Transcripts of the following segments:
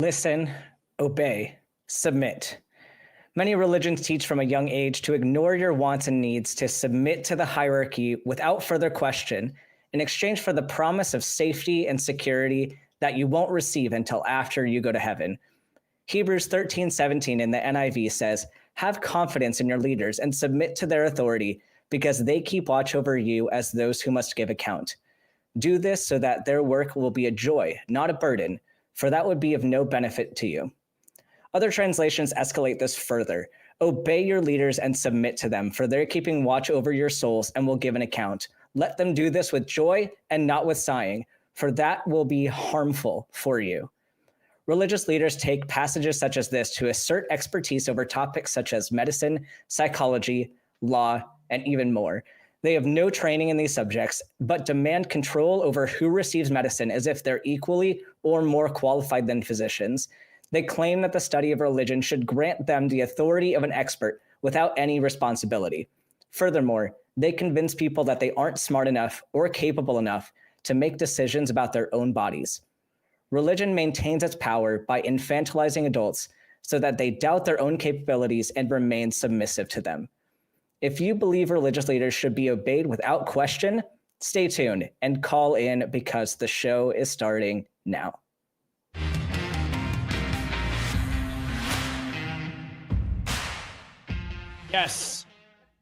Listen, obey, submit. Many religions teach from a young age to ignore your wants and needs, to submit to the hierarchy without further question, in exchange for the promise of safety and security that you won't receive until after you go to heaven. Hebrews 13:17 in the NIV says, "Have confidence in your leaders and submit to their authority, because they keep watch over you as those who must give account. Do this so that their work will be a joy, not a burden, for that would be of no benefit to you." Other translations escalate this further. "Obey your leaders and submit to them, for they're keeping watch over your souls and will give an account. Let them do this with joy and not with sighing, for that will be harmful for you." Religious leaders take passages such as this to assert expertise over topics such as medicine, psychology, law, and even more. They have no training in these subjects, but demand control over who receives medicine as if they're equally or more qualified than physicians. They claim that the study of religion should grant them the authority of an expert without any responsibility. Furthermore, they convince people that they aren't smart enough or capable enough to make decisions about their own bodies. Religion maintains its power by infantilizing adults so that they doubt their own capabilities and remain submissive to them. If you believe religious leaders should be obeyed without question, stay tuned and call in, because the show is starting now. Yes.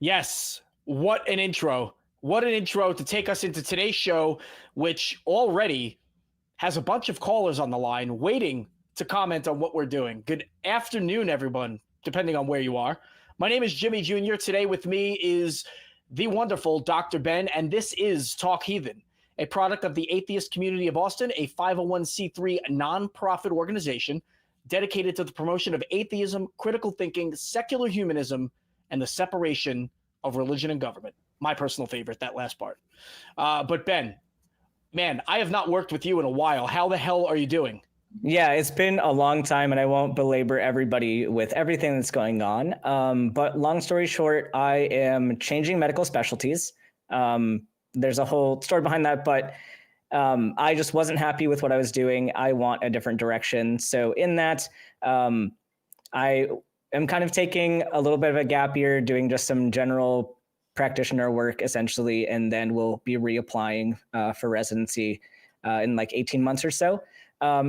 Yes. What an intro. What an intro to take us into today's show, which already has a bunch of callers on the line waiting to comment on what we're doing. Good afternoon, everyone, depending on where you are. My name is Jimmy Jr. Today with me is the wonderful Dr. Ben, and this is Talk Heathen, a product of the Atheist Community of Austin, a 501c3 nonprofit organization dedicated to the promotion of atheism, critical thinking, secular humanism, and the separation of religion and government. My personal favorite, that last part. But Ben, man, I have not worked with you in a while. How the hell are you doing? Yeah, it's been a long time, and I won't belabor everybody with everything that's going on. But long story short, I am changing medical specialties. There's a whole story behind that, but I just wasn't happy with what I was doing. I want a different direction. So in that, I am kind of taking a little bit of a gap year, doing just some general practitioner work, essentially, and then we'll be reapplying for residency in like 18 months or so.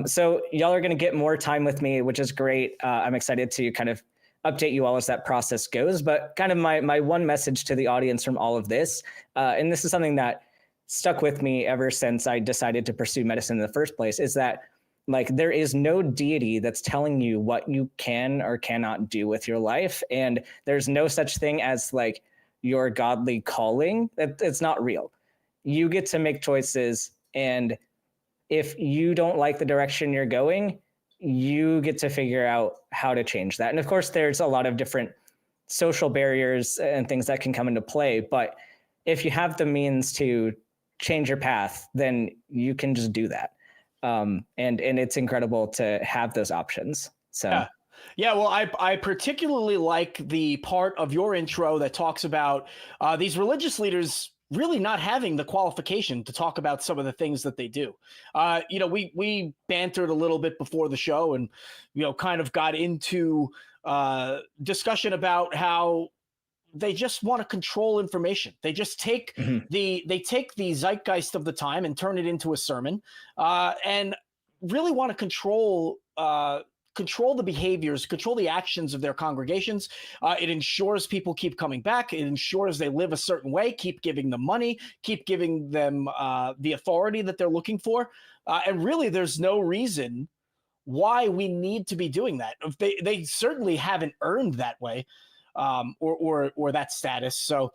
So y'all are going to get more time with me, which is great. I'm excited to kind of update you all as that process goes. But kind of my one message to the audience from all of this, and this is something that stuck with me ever since I decided to pursue medicine in the first place, is that like there is no deity that's telling you what you can or cannot do with your life. And there's no such thing as like your godly calling. It's not real. You get to make choices, and if you don't like the direction you're going, you get to figure out how to change that. And of course, there's a lot of different social barriers and things that can come into play. But if you have the means to change your path, then you can just do that. And it's incredible to have those options. So. Yeah, well, I particularly like the part of your intro that talks about these religious leaders really not having the qualification to talk about some of the things that they do. We bantered a little bit before the show, and kind of got into discussion about how they just want to control information. They just take they take the zeitgeist of the time and turn it into a sermon, and really want to control the behaviors, control the actions of their congregations. It ensures people keep coming back. It ensures they live a certain way, keep giving them money, keep giving them the authority that they're looking for. And really, there's no reason why we need to be doing that. They certainly haven't earned that way, or that status. So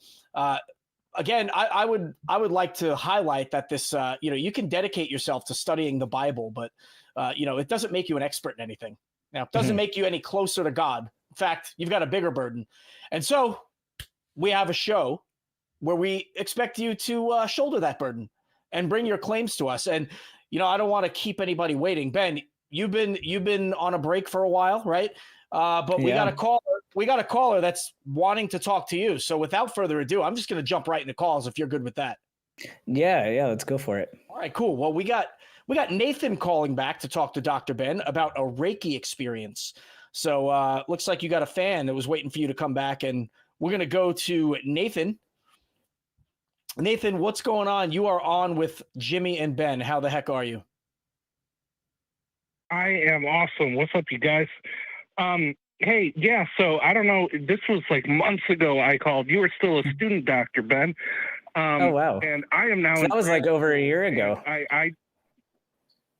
again, I would like to highlight that this, you can dedicate yourself to studying the Bible, but it doesn't make you an expert in anything. Now, it doesn't make you any closer to God. In fact, you've got a bigger burden. And so we have a show where we expect you to shoulder that burden and bring your claims to us. And, I don't want to keep anybody waiting. Ben, you've been on a break for a while, right? But we got a caller. We got a caller that's wanting to talk to you. So without further ado, I'm just going to jump right into calls if you're good with that. Yeah, let's go for it. All right, cool. Well, we got We got Nathan calling back to talk to Dr. Ben about a Reiki experience. So looks like you got a fan that was waiting for you to come back, and we're going to go to Nathan. Nathan, what's going on? You are on with Jimmy and Ben. How the heck are you? I am awesome. What's up, you guys? Hey, yeah, so I don't know. This was like months ago I called. You were still a student, Dr. Ben. Oh, wow. And I am now. So that was like over a year ago.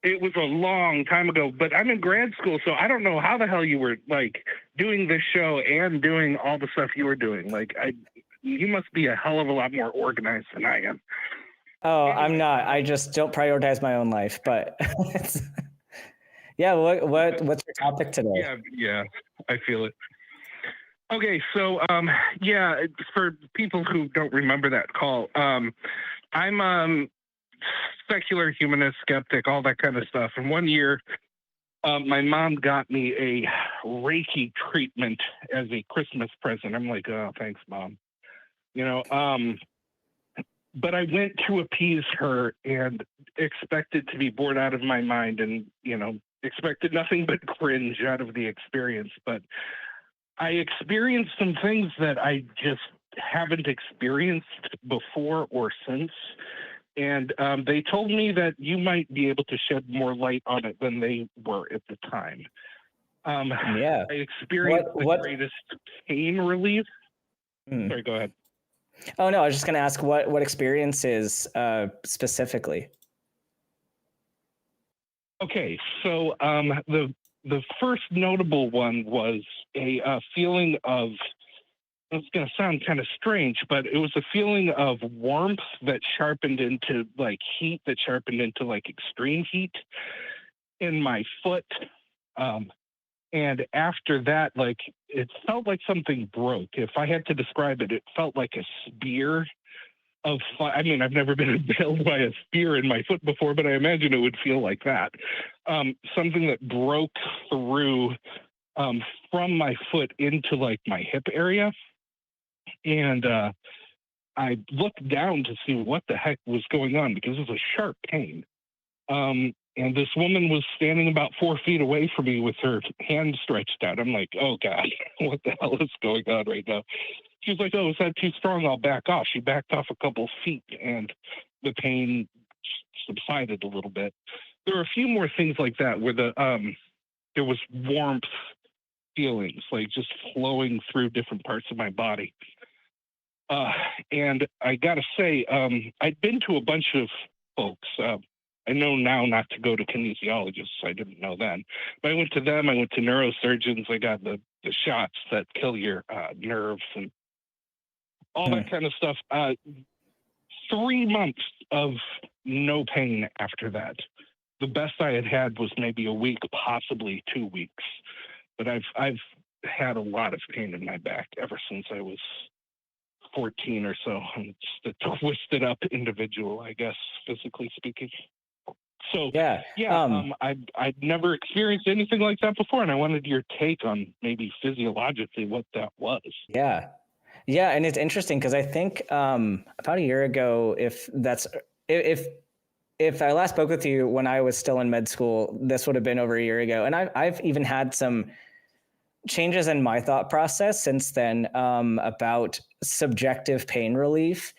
It was a long time ago, but I'm in grad school, so I don't know how the hell you were like doing this show and doing all the stuff you were doing. Like, you must be a hell of a lot more organized than I am. Oh, I'm not. I just don't prioritize my own life. But yeah, what's your topic today? Yeah, I feel it. Okay, so yeah, for people who don't remember that call, I'm secular, humanist, skeptic, all that kind of stuff. And one year, my mom got me a Reiki treatment as a Christmas present. I'm like, oh, thanks, Mom. You know, but I went to appease her and expected to be bored out of my mind, and, you know, expected nothing but cringe out of the experience. But I experienced some things that I just haven't experienced before or since. And they told me that you might be able to shed more light on it than they were at the time. Yeah. I experienced the greatest pain relief. Sorry, go ahead. Oh, no, I was just going to ask what experiences specifically. Okay, so the first notable one was a feeling of, it's going to sound kind of strange, but it was a feeling of warmth that sharpened into like heat, that sharpened into like extreme heat in my foot. And after that, like, it felt like something broke. If I had to describe it, it felt like a spear of fire. I mean, I've never been impaled by a spear in my foot before, but I imagine it would feel like that. Something that broke through from my foot into like my hip area. And I looked down to see what the heck was going on, because it was a sharp pain. And this woman was standing about 4 feet away from me with her hand stretched out. I'm like, oh God, what the hell is going on right now? She's like, oh, is that too strong? I'll back off. She backed off a couple feet and the pain subsided a little bit. There were a few more things like that where there was warmth feelings, like just flowing through different parts of my body. And I got to say, I'd been to a bunch of folks. I know now not to go to kinesiologists. I didn't know then. But I went to them. I went to neurosurgeons. I got the shots that kill your nerves and all that kind of stuff. 3 months of no pain after that. The best I had was maybe a week, possibly 2 weeks. But I've had a lot of pain in my back ever since I was 14 or so. I'm just a twisted up individual, I guess, physically speaking. So I'd never experienced anything like that before, and I wanted your take on maybe physiologically what that was. Yeah, and it's interesting because I think about a year ago, if I last spoke with you when I was still in med school, this would have been over a year ago, and I've even had some changes in my thought process since then about subjective pain relief.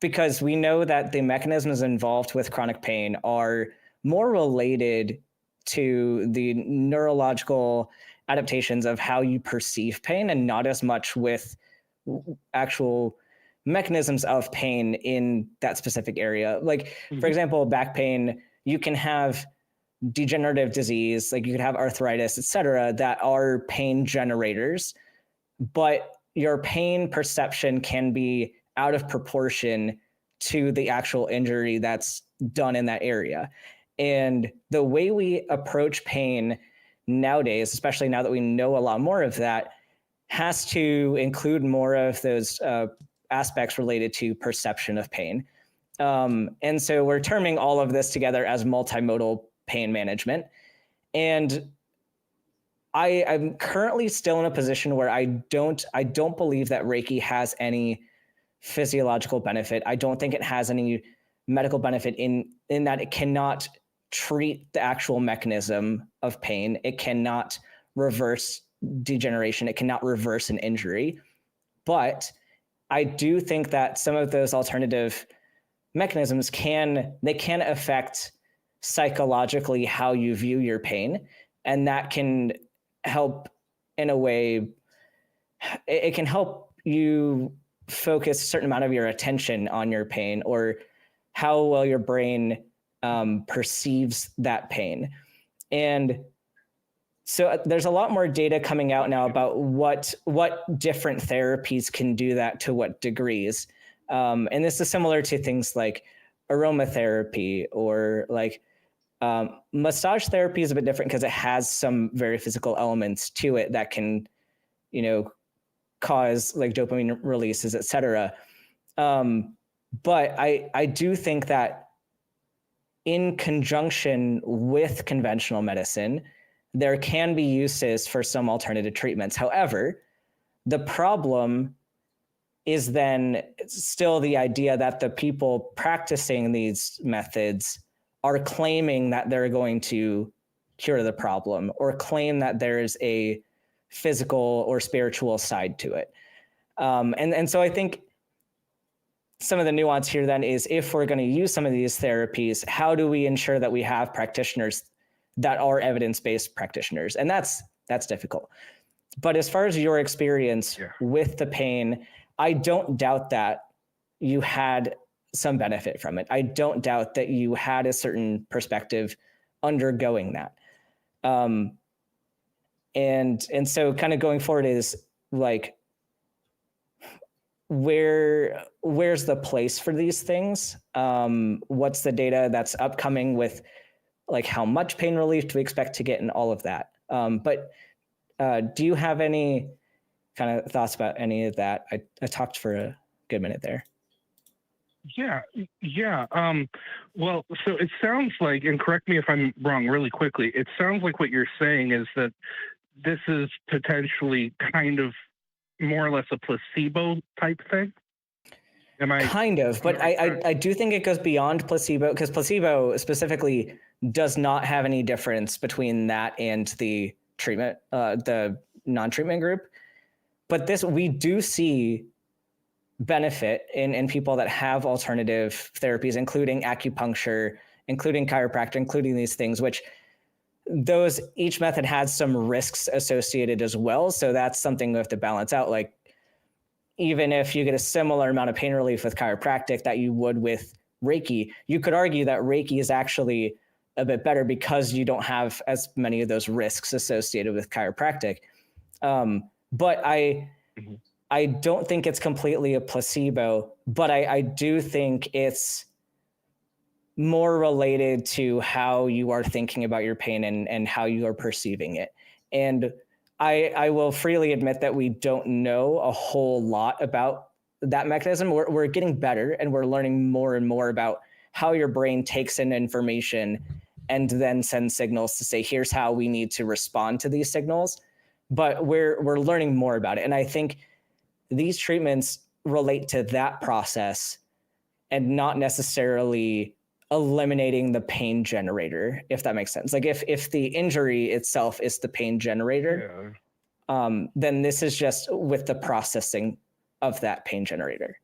Because we know that the mechanisms involved with chronic pain are more related to the neurological adaptations of how you perceive pain and not as much with actual mechanisms of pain in that specific area. Like, for example, back pain, you can have degenerative disease, like you could have arthritis, et cetera, that are pain generators, but your pain perception can be out of proportion to the actual injury that's done in that area. And the way we approach pain nowadays, especially now that we know a lot more of that, has to include more of those aspects related to perception of pain. And so we're terming all of this together as multimodal pain management. And I'm currently still in a position where I don't believe that Reiki has any physiological benefit. I don't think it has any medical benefit in that it cannot treat the actual mechanism of pain. It cannot reverse degeneration. It cannot reverse an injury. But I do think that some of those alternative mechanisms can affect psychologically how you view your pain, and that can help in a way. It can help you focus a certain amount of your attention on your pain, or how well your brain perceives that pain. And so there's a lot more data coming out now about what different therapies can do that to what degrees. And this is similar to things like aromatherapy, or like massage therapy is a bit different because it has some very physical elements to it that can, cause like dopamine releases, et cetera. But I do think that in conjunction with conventional medicine, there can be uses for some alternative treatments. However, the problem is then still the idea that the people practicing these methods are claiming that they're going to cure the problem, or claim that there's a physical or spiritual side to it. And so I think some of the nuance here then is, if we're going to use some of these therapies, how do we ensure that we have practitioners that are evidence-based practitioners? And that's difficult. But as far as your experience with the pain, I don't doubt that you had some benefit from it. I don't doubt that you had a certain perspective undergoing that. And so kind of going forward is like, where's the place for these things? What's the data that's upcoming with like how much pain relief do we expect to get and all of that? But do you have any kind of thoughts about any of that? I talked for a good minute there. Yeah. Well, so it sounds like, and correct me if I'm wrong really quickly, it sounds like what you're saying is that this is potentially kind of more or less a placebo type thing. Am I kind of, but I do think it goes beyond placebo, because placebo specifically does not have any difference between that and the treatment, the non-treatment group. But this, we do see benefit in people that have alternative therapies, including acupuncture, including chiropractic, including these things, which those, each method has some risks associated as well. So that's something we have to balance out. Like, even if you get a similar amount of pain relief with chiropractic that you would with Reiki, you could argue that Reiki is actually a bit better because you don't have as many of those risks associated with chiropractic. But I don't think it's completely a placebo, but I do think it's more related to how you are thinking about your pain and how you are perceiving it. And I will freely admit that we don't know a whole lot about that mechanism. We're getting better, and we're learning more and more about how your brain takes in information and then sends signals to say, here's how we need to respond to these signals. But we're learning more about it. And I think these treatments relate to that process and not necessarily eliminating the pain generator, if that makes sense. Like if the injury itself is the pain generator, then this is just with the processing of that pain generator.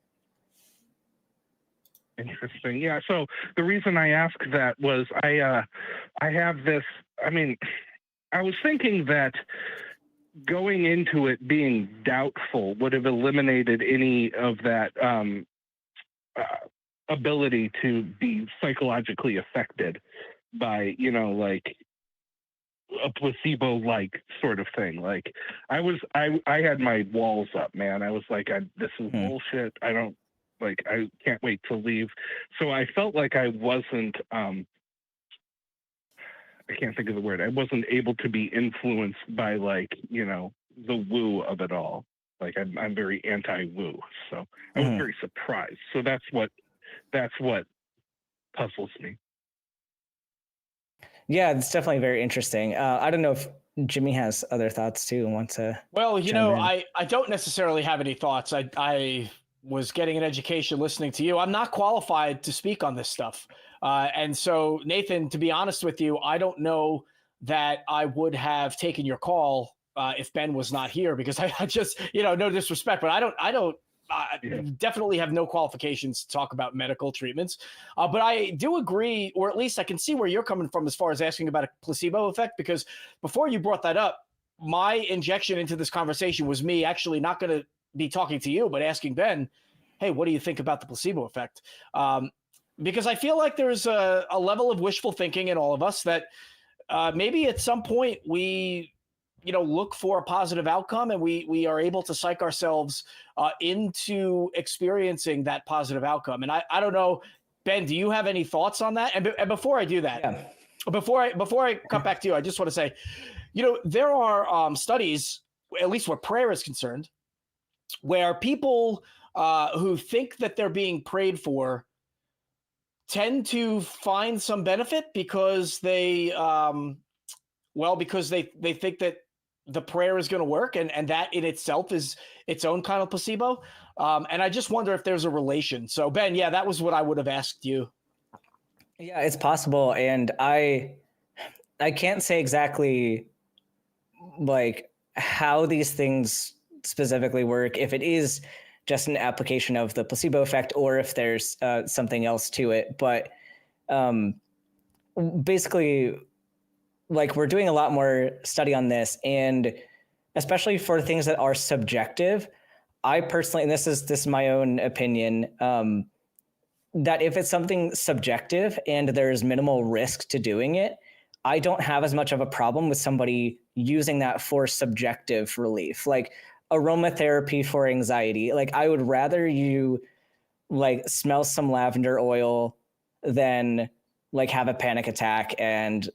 Interesting. Yeah. So the reason I asked that was I have this, I mean, I was thinking that going into it being doubtful would have eliminated any of that ability to be psychologically affected by, like a placebo-like sort of thing. Like I had my walls up, man. I was like, this is bullshit. I can't wait to leave. So I felt like I wasn't, I can't think of the word. I wasn't able to be influenced by the woo of it all. Like I'm very anti-woo. So I was very surprised. So that's what puzzles me. Yeah, it's definitely very interesting. I don't know if Jimmy has other thoughts too and wants to. Well, I don't necessarily have any thoughts. I was getting an education listening to you. I'm not qualified to speak on this stuff. And so, Nathan, to be honest with you, I don't know that I would have taken your call if Ben was not here, because I just, no disrespect, but I don't definitely have no qualifications to talk about medical treatments. But I do agree, or at least I can see where you're coming from as far as asking about a placebo effect, because before you brought that up, my injection into this conversation was me actually not going to be talking to you, but asking Ben, hey, what do you think about the placebo effect? Because I feel like there's a level of wishful thinking in all of us that maybe at some point we, look for a positive outcome, and we are able to psych ourselves into experiencing that positive outcome. And I don't know, Ben, do you have any thoughts on that? And before I do that, before I cut back to you, I just want to say, there are studies, at least where prayer is concerned, where people who think that they're being prayed for tend to find some benefit because they think that the prayer is going to work, and that in itself is its own kind of placebo. And I just wonder if there's a relation. So Ben, yeah, that was what I would have asked you. Yeah, it's possible. And I can't say exactly like how these things specifically work, if it is just an application of the placebo effect or if there's something else to it. But basically, like, we're doing a lot more study on this, and especially for things that are subjective, I personally, and this is my own opinion, that if it's something subjective and there's minimal risk to doing it, I don't have as much of a problem with somebody using that for subjective relief. Like aromatherapy for anxiety. Like, I would rather you like smell some lavender oil than like have a panic attack and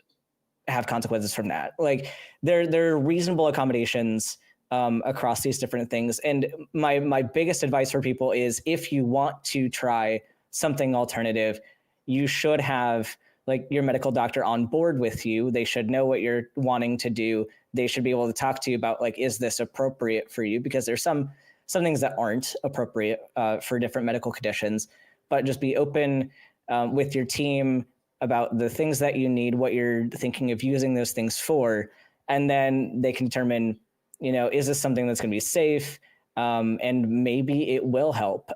have consequences from that. Like, there are reasonable accommodations across these different things. And my biggest advice for people is, if you want to try something alternative, you should have like your medical doctor on board with you. They should know what you're wanting to do. They should be able to talk to you about, like, is this appropriate for you? Because there's some things that aren't appropriate for different medical conditions, but just be open with your team about the things that you need, what you're thinking of using those things for. And then they can determine, is this something that's going to be safe? And maybe it will help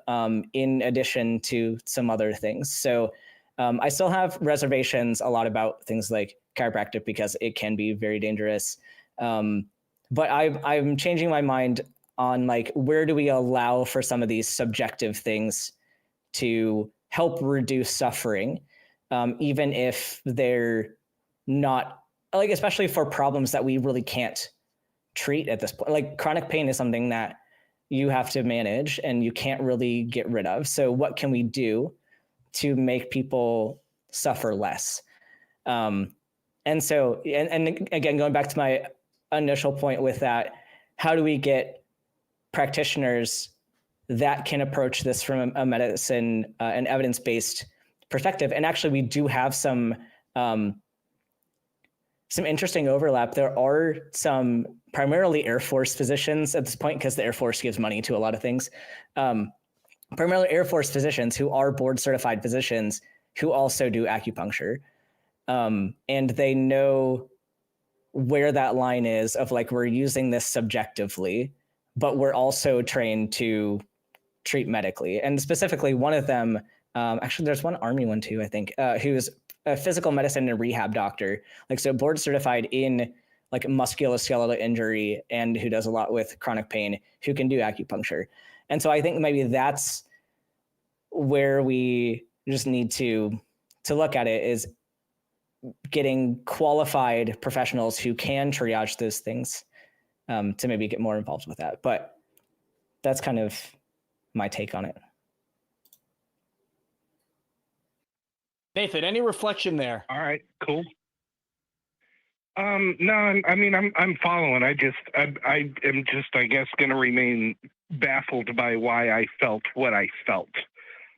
in addition to some other things. So I still have reservations a lot about things like chiropractic because it can be very dangerous. But I'm changing my mind on, like, where do we allow for some of these subjective things to help reduce suffering, even if they're not, like, especially for problems that we really can't treat at this point. Like, chronic pain is something that you have to manage and you can't really get rid of. So what can we do to make people suffer less? And so, and again, going back to my initial point with that, how do we get practitioners that can approach this from a medicine, an evidence-based perspective? And actually, we do have some interesting overlap. There are some primarily Air Force physicians at this point, because the Air Force gives money to a lot of things. Primarily Air Force physicians who are board certified physicians who also do acupuncture. And they know where that line is of, like, we're using this subjectively, but we're also trained to treat medically. And specifically, one of them, actually there's one Army one too, I think, who's a physical medicine and rehab doctor, like, so board certified in like musculoskeletal injury, and who does a lot with chronic pain, who can do acupuncture. And so I think maybe that's where we just need to look at it, is getting qualified professionals who can triage those things, to maybe get more involved with that. But that's kind of my take on it. Nathan, any reflection there? All right, cool. No, I'm following. I am just, I guess, going to remain baffled by why I felt what I felt.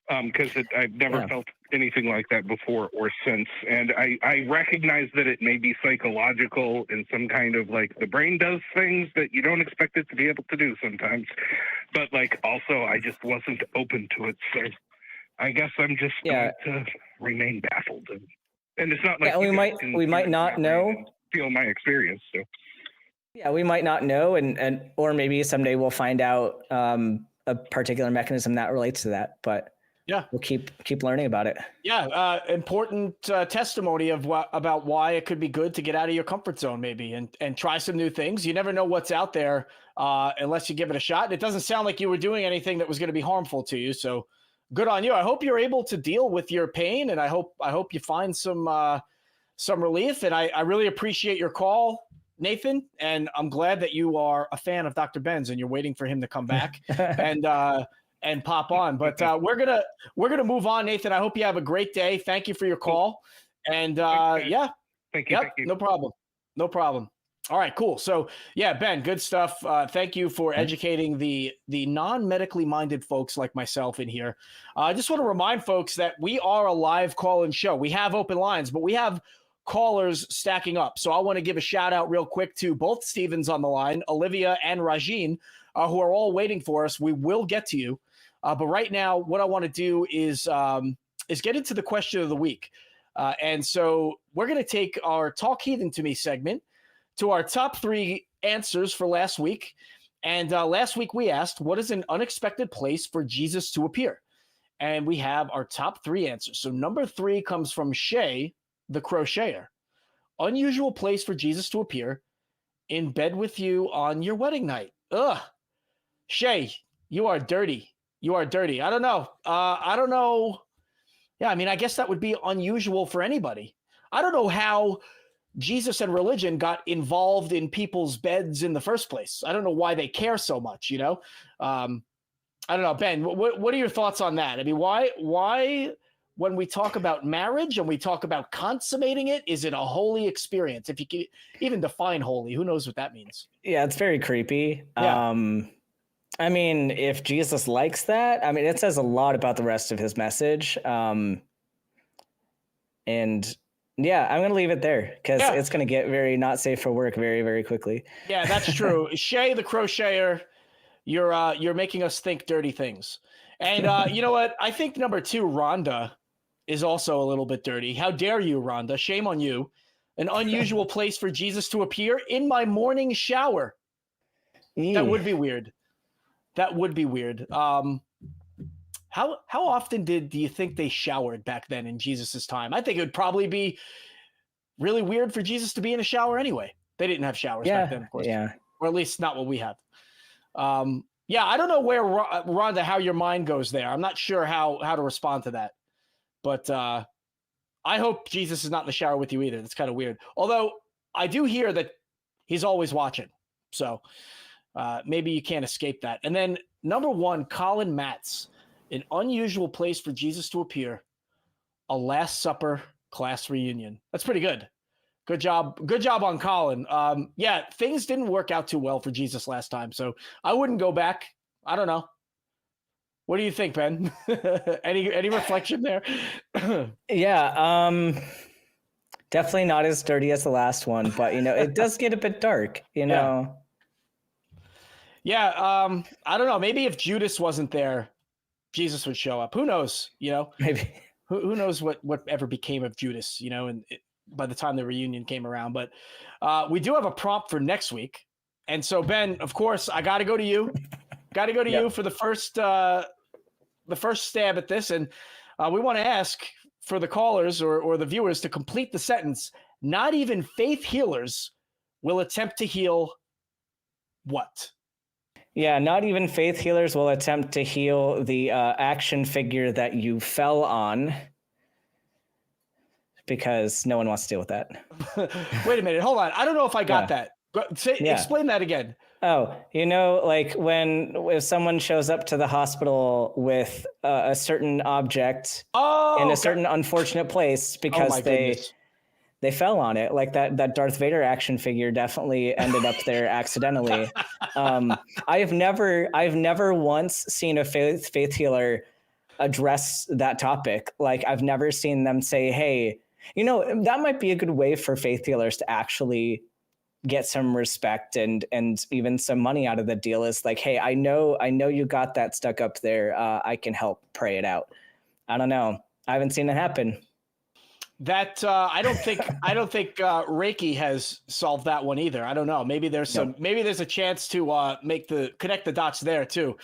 because I've never felt anything like that before or since. And I recognize that it may be psychological and some kind of like the brain does things that you don't expect it to be able to do sometimes. But like also I just wasn't open to it. So I guess I'm just going to remain baffled. And it's not like we might not know. Feel my experience. So yeah, we might not know, and or maybe someday we'll find out a particular mechanism that relates to that. But yeah, we'll keep learning about it. Yeah, important testimony of about why it could be good to get out of your comfort zone, maybe, and try some new things. You never know what's out there unless you give it a shot. And it doesn't sound like you were doing anything that was going to be harmful to you. So good on you. I hope you're able to deal with your pain, and I hope you find some relief. And I really appreciate your call, Nathan, and I'm glad that you are a fan of Dr. Ben's and you're waiting for him to come back and pop on. But we're gonna move on, Nathan. I hope you have a great day. Thank you for your call. And thank you. Thank you. No problem. All right, cool. So yeah, Ben, good stuff. Thank you for educating the non-medically minded folks like myself in here. I just want to remind folks that we are a live call-in show. We have open lines, but we have callers stacking up. So I want to give a shout out real quick to both Stevens on the line, Olivia and Rajin, who are all waiting for us. We will get to you. But right now, what I want to do is get into the question of the week. And so we're going to take our Talk Heathen to Me segment to our top 3 answers for last week. And last week we asked, what is an unexpected place for Jesus to appear? And we have our top 3 answers. So number 3 comes from Shay, the crocheter. Unusual place for Jesus to appear: in bed with you on your wedding night. Ugh. Shay, you are dirty. I don't know. Yeah, I mean, I guess that would be unusual for anybody. I don't know how Jesus and religion got involved in people's beds in the first place. I don't know why they care so much, you know? I don't know. Ben, what are your thoughts on that? I mean, why when we talk about marriage and we talk about consummating it, is it a holy experience? If you can even define holy, who knows what that means? Yeah, it's very creepy. Yeah. I mean, if Jesus likes that, I mean, it says a lot about the rest of his message. And yeah, I'm going to leave it there because it's going to get very not safe for work very, very quickly. Yeah, that's true. Shay, the crocheter, you're making us think dirty things. And you know what? I think number 2, Rhonda, is also a little bit dirty. How dare you, Rhonda? Shame on you. An unusual place for Jesus to appear: in my morning shower. That would be weird. How often do you think they showered back then in Jesus's time? I think it would probably be really weird for Jesus to be in a shower anyway. They didn't have showers back then, of course. Yeah. Or at least not what we have. Yeah, I don't know where, Rhonda, how your mind goes there. I'm not sure how to respond to that. But I hope Jesus is not in the shower with you either. That's kind of weird. Although I do hear that he's always watching. So maybe you can't escape that. And then number 1, Colin Matz: an unusual place for Jesus to appear: a Last Supper class reunion. That's pretty good. Good job on Colin. Yeah, things didn't work out too well for Jesus last time, so I wouldn't go back. I don't know. What do you think, Ben? Any reflection there? Yeah, definitely not as dirty as the last one, but it does get a bit dark, know. Yeah, I don't know. Maybe if Judas wasn't there, Jesus would show up. Who knows? Maybe. Who knows what ever became of Judas? And by the time the reunion came around, but we do have a prompt for next week, and so Ben, of course, I got to go to you. Got to go to you for the first stab at this, and we want to ask for the callers or the viewers to complete the sentence. Not even faith healers will attempt to heal what? Yeah, not even faith healers will attempt to heal the action figure that you fell on, because no one wants to deal with that. Wait a minute, hold on. I don't know if I got that. Explain that again. Oh, like if someone shows up to the hospital with a certain object in a certain unfortunate place because they fell on it, like that Darth Vader action figure definitely ended up there accidentally. I've never once seen a faith healer address that topic. Like, I've never seen them say, hey, you know, that might be a good way for faith healers to actually get some respect and even some money out of the deal, is like, hey, I know you got that stuck up there. I can help pray it out. I don't know. I haven't seen it happen. That I don't think Reiki has solved that one either. I don't know. Maybe there's a chance to connect the dots there too.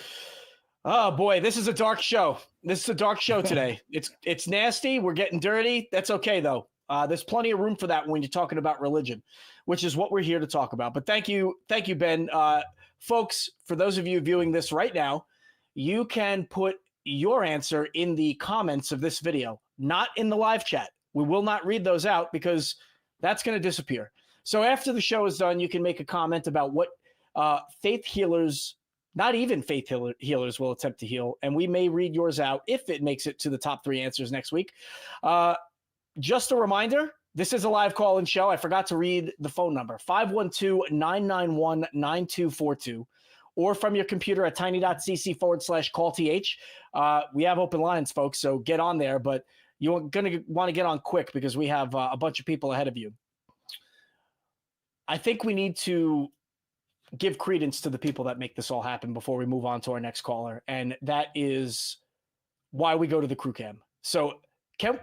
Oh boy, this is a dark show. This is a dark show today. It's nasty. We're getting dirty. That's okay though. There's plenty of room for that when you're talking about religion, which is what we're here to talk about. But thank you, Ben. Folks, for those of you viewing this right now, you can put your answer in the comments of this video, not in the live chat. We will not read those out because that's going to disappear. So after the show is done, you can make a comment about what faith healers, not even faith healers, will attempt to heal. And we may read yours out if it makes it to the top 3 answers next week. Just a reminder, this is a live call-in show. I forgot to read the phone number, 512-991-9242, or from your computer at tiny.cc/call-th. We have open lines, folks, so get on there, but you're going to want to get on quick because we have a bunch of people ahead of you. I think we need to give credence to the people that make this all happen before we move on to our next caller, and that is why we go to the crew cam. So,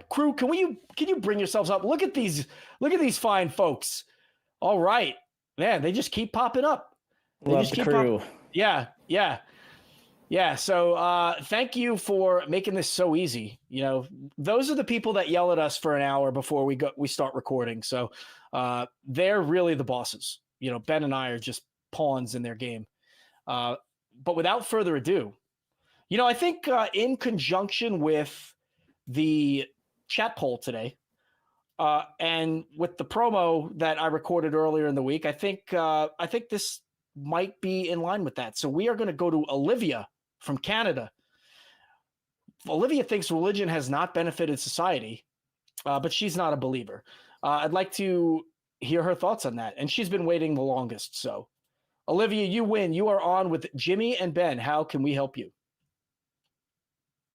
crew, can you bring yourselves up? Look at these fine folks. All right, man, they just keep popping up. Love the crew. Yeah. So thank you for making this so easy. You know, those are the people that yell at us for an hour before we start recording. So they're really the bosses. You know, Ben and I are just pawns in their game. But without further ado, you know, I think in conjunction with the chat poll today and with the promo that I recorded earlier in the week, I think this might be in line with that. So we are going to go to Olivia from Canada. Olivia thinks religion has not benefited society, but she's not a believer. I'd like to hear her thoughts on that. And she's been waiting the longest. So Olivia, you win. You are on with Jimmy and Ben. How can we help you?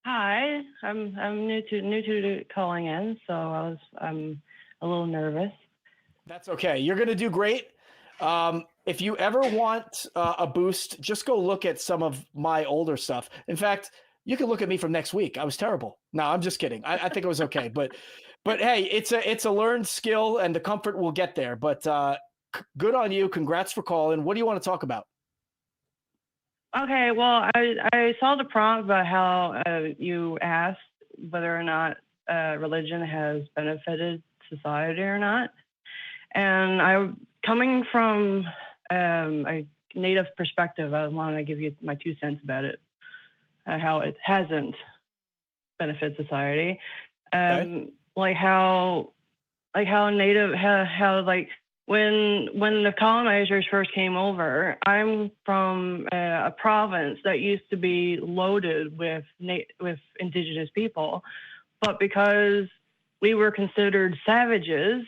Hi, I'm new to calling in, so I'm a little nervous. That's okay. You're going to do great. If you ever want a boost, just go look at some of my older stuff. In fact, you can look at me from next week. I was terrible. No, I'm just kidding. I think it was okay. But hey, it's a learned skill, and the comfort will get there. But good on you. Congrats for calling. What do you want to talk about? Okay, well, I saw the prompt about how you asked whether or not religion has benefited society or not. And coming from a Native perspective, I want to give you my 2 cents about it, how it hasn't benefited society. Okay. Like how Native, when the colonizers first came over, I'm from a province that used to be loaded with indigenous people, but because we were considered savages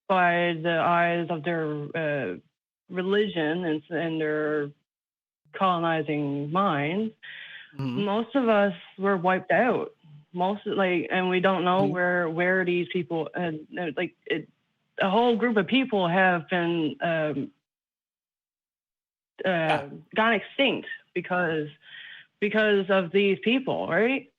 by the eyes of their religion and their colonizing minds, most of us were wiped out. And we don't know where these people a whole group of people have been gone extinct because of these people, right?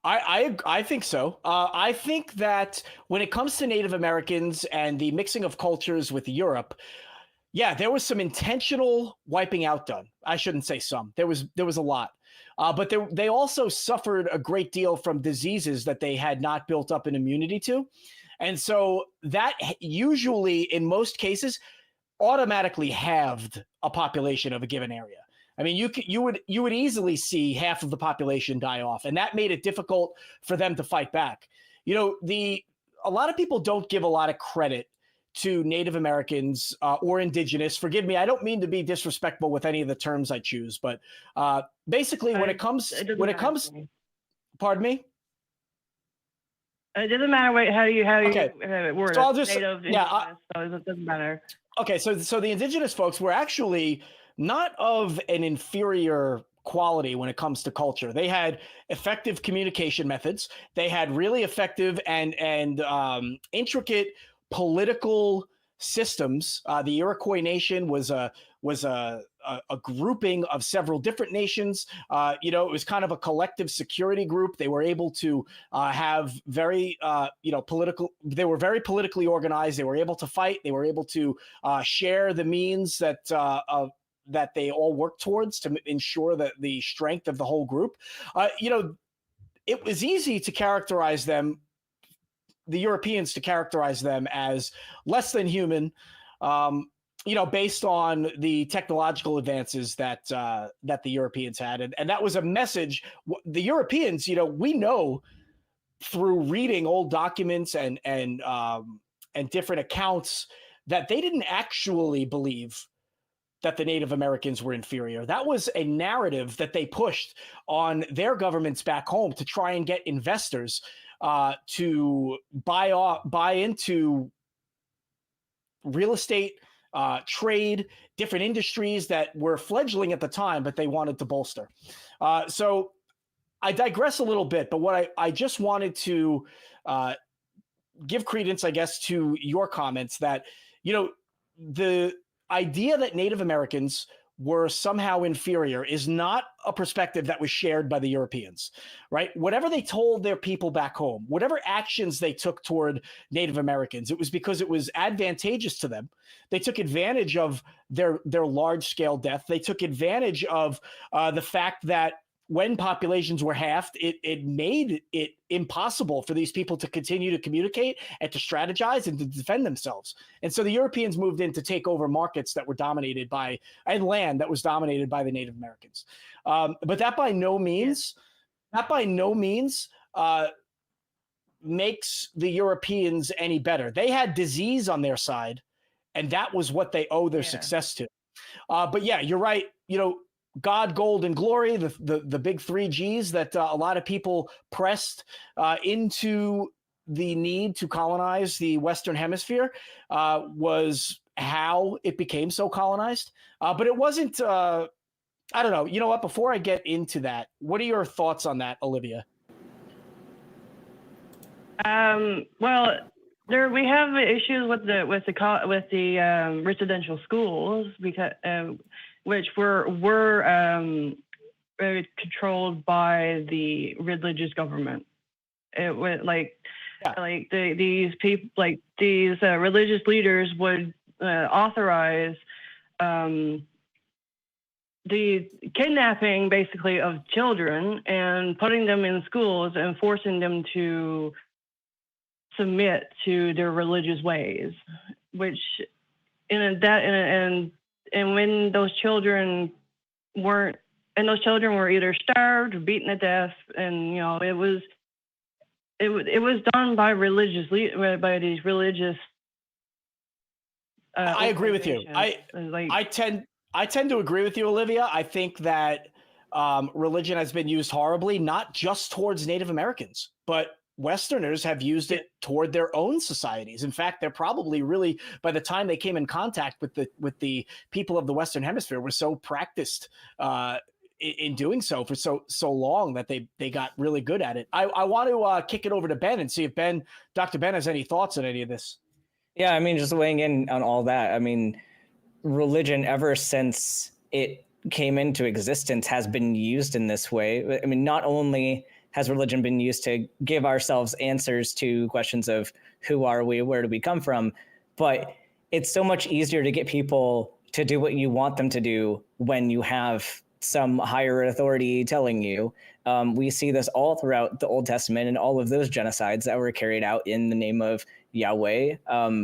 I think so. I think that when it comes to Native Americans and the mixing of cultures with Europe, yeah, there was some intentional wiping out done. I shouldn't say some. There was a lot. But they also suffered a great deal from diseases that they had not built up an immunity to. And so that usually, in most cases, automatically halved a population of a given area. I mean, you would easily see half of the population die off, and that made it difficult for them to fight back. You know, a lot of people don't give a lot of credit to Native Americans or indigenous. Forgive me, I don't mean to be disrespectful with any of the terms I choose, but basically, when it comes, pardon me. It doesn't matter how you word so I'll it. just, Native, yeah, so it doesn't matter. Okay, so the indigenous folks were actually not of an inferior quality when it comes to culture. They had effective communication methods. They had really effective and intricate political systems. The Iroquois nation was a grouping of several different nations. It was kind of a collective security group. They were able to have very, political. They were very politically organized. They were able to fight. They were able to share the means that they all worked towards to ensure that the strength of the whole group. It was easy to characterize them, the Europeans, to characterize them as less than human, based on the technological advances that the Europeans had. And that was a message. The Europeans, we know through reading old documents and different accounts that they didn't actually believe that the Native Americans were inferior. That was a narrative that they pushed on their governments back home to try and get investors to buy into real estate, trade, different industries that were fledgling at the time, but they wanted to bolster. So I digress a little bit, but what I just wanted to give credence, I guess, to your comments that, the idea that Native Americans were somehow inferior is not a perspective that was shared by the Europeans, right? Whatever they told their people back home, whatever actions they took toward Native Americans, it was because it was advantageous to them. They took advantage of their large-scale death. They took advantage of the fact that when populations were halved, it made it impossible for these people to continue to communicate and to strategize and to defend themselves. And so the Europeans moved in to take over markets that were dominated by, and land that was dominated by the Native Americans. But that by no means makes the Europeans any better. They had disease on their side, and that was what they owe their success to. But yeah, you're right. God, gold, and glory, the big 3 Gs that a lot of people pressed into the need to colonize the Western Hemisphere was how it became so colonized. But it wasn't, I don't know. You know what? Before I get into that, what are your thoughts on that, Olivia? Well, we have issues with the residential schools because which were controlled by the religious government. It was these people, these religious leaders would authorize the kidnapping, basically, of children and putting them in schools and forcing them to submit to their religious ways, which and when those children were either starved or beaten to death, and it was done by by these religious. I agree with you. I tend to agree with you, Olivia. I think that religion has been used horribly, not just towards Native Americans, but Westerners have used it toward their own societies. In fact, they're probably really, by the time they came in contact with the people of the Western Hemisphere, were so practiced in doing so for so long that they got really good at it. I want to kick it over to Ben and see if Dr. Ben has any thoughts on any of this. Yeah, just weighing in on all that. Religion, ever since it came into existence, has been used in this way. Not only has religion been used to give ourselves answers to questions of who are we, where do we come from, but it's so much easier to get people to do what you want them to do when you have some higher authority telling you. We see this all throughout the Old Testament and all of those genocides that were carried out in the name of Yahweh.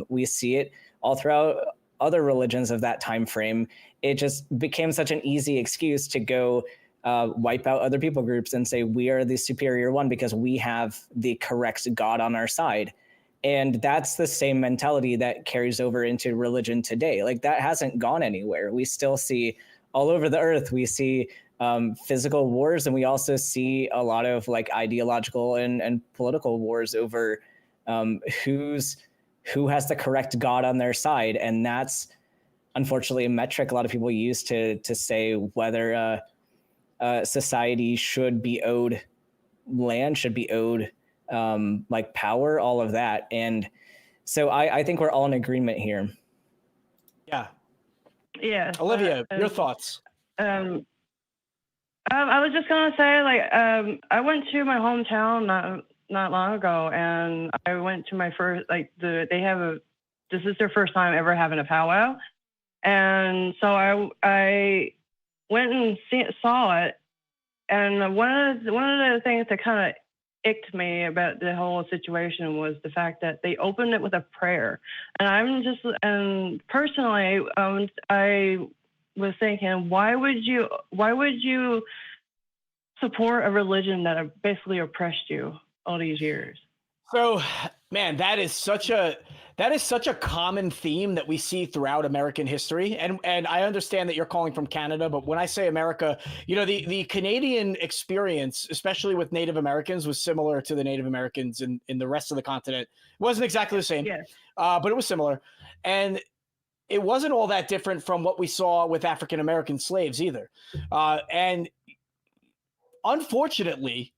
We see it all throughout other religions of that time frame. It just became such an easy excuse to go wipe out other people groups and say we are the superior one because we have the correct God on our side. And that's the same mentality that carries over into religion today. That hasn't gone anywhere. We still see all over the earth, we see physical wars, and we also see a lot of ideological and political wars over who has the correct God on their side. And that's unfortunately a metric a lot of people use to say whether society should be owed land, should be owed like power, all of that. And so I think we're all in agreement here. Yeah. Yeah. Olivia, your thoughts? I was just gonna say, like, I went to my hometown not long ago, and I went to my first, like, this is their first time ever having a powwow, and so I went and saw it, and one of the things that kind of icked me about the whole situation was the fact that they opened it with a prayer, and personally, I was thinking, why would you support a religion that basically oppressed you all these years? So, man, that is such a common theme that we see throughout American history. And I understand that you're calling from Canada, but when I say America, the Canadian experience, especially with Native Americans, was similar to the Native Americans in the rest of the continent. It wasn't exactly the same, but it was similar. And it wasn't all that different from what we saw with African American slaves either. And unfortunately,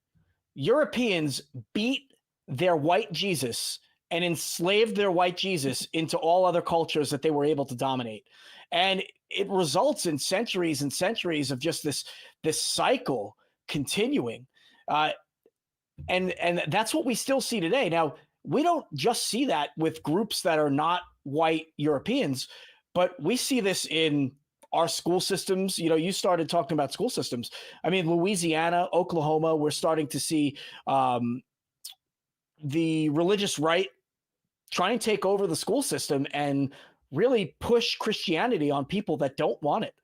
Europeans beat their white Jesus and enslaved their white Jesus into all other cultures that they were able to dominate. And it results in centuries and centuries of just this cycle continuing. And that's what we still see today. Now, we don't just see that with groups that are not white Europeans, but we see this in our school systems. You started talking about school systems. I mean, Louisiana, Oklahoma, we're starting to see the religious right trying to take over the school system and really push Christianity on people that don't want it.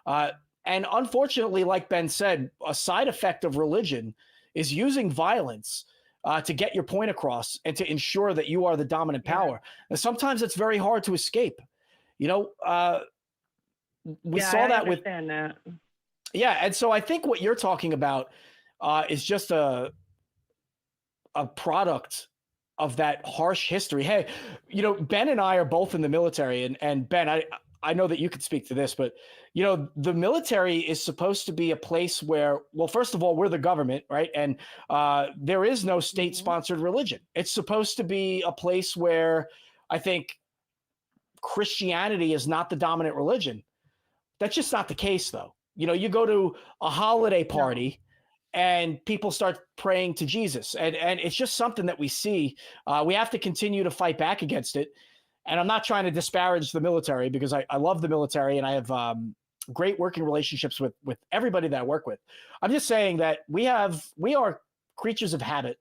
And unfortunately, like Ben said, a side effect of religion is using violence to get your point across and to ensure that you are the dominant power. And sometimes it's very hard to escape. We saw that with that. Yeah, and so I think what you're talking about is just a product of that harsh history. Hey, Ben and I are both in the military, and Ben, I know that you could speak to this, but the military is supposed to be a place where, well, first of all, we're the government, right? And there is no state-sponsored religion. It's supposed to be a place where I think Christianity is not the dominant religion. That's just not the case, though. You go to a holiday party and people start praying to Jesus. And it's just something that we see. We have to continue to fight back against it. And I'm not trying to disparage the military, because I love the military and I have great working relationships with everybody that I work with. I'm just saying that we are creatures of habit.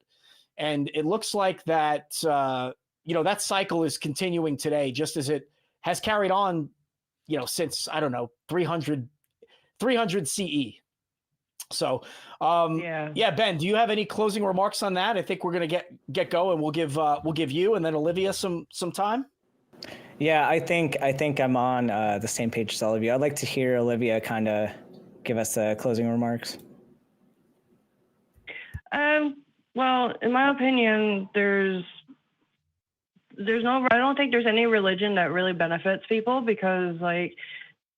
And it looks like that, that cycle is continuing today, just as it has carried on, since, I don't know, 300 CE. So, Ben, do you have any closing remarks on that? I think we're going to get going. We'll give you and then Olivia some time. Yeah, I think I'm on the same page as all of you. I'd like to hear Olivia kind of give us closing remarks. Well, in my opinion, I don't think there's any religion that really benefits people, because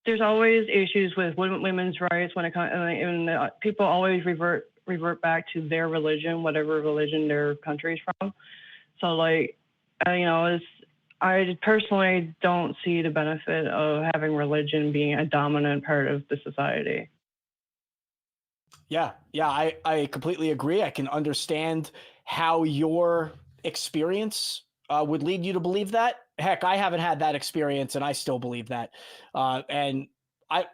there's always issues with women's rights when it comes, and people always revert back to their religion, whatever religion their country's from. So I personally don't see the benefit of having religion being a dominant part of the society. Yeah, I completely agree. I can understand how your experience would lead you to believe that. Heck, I haven't had that experience and I still believe that. And I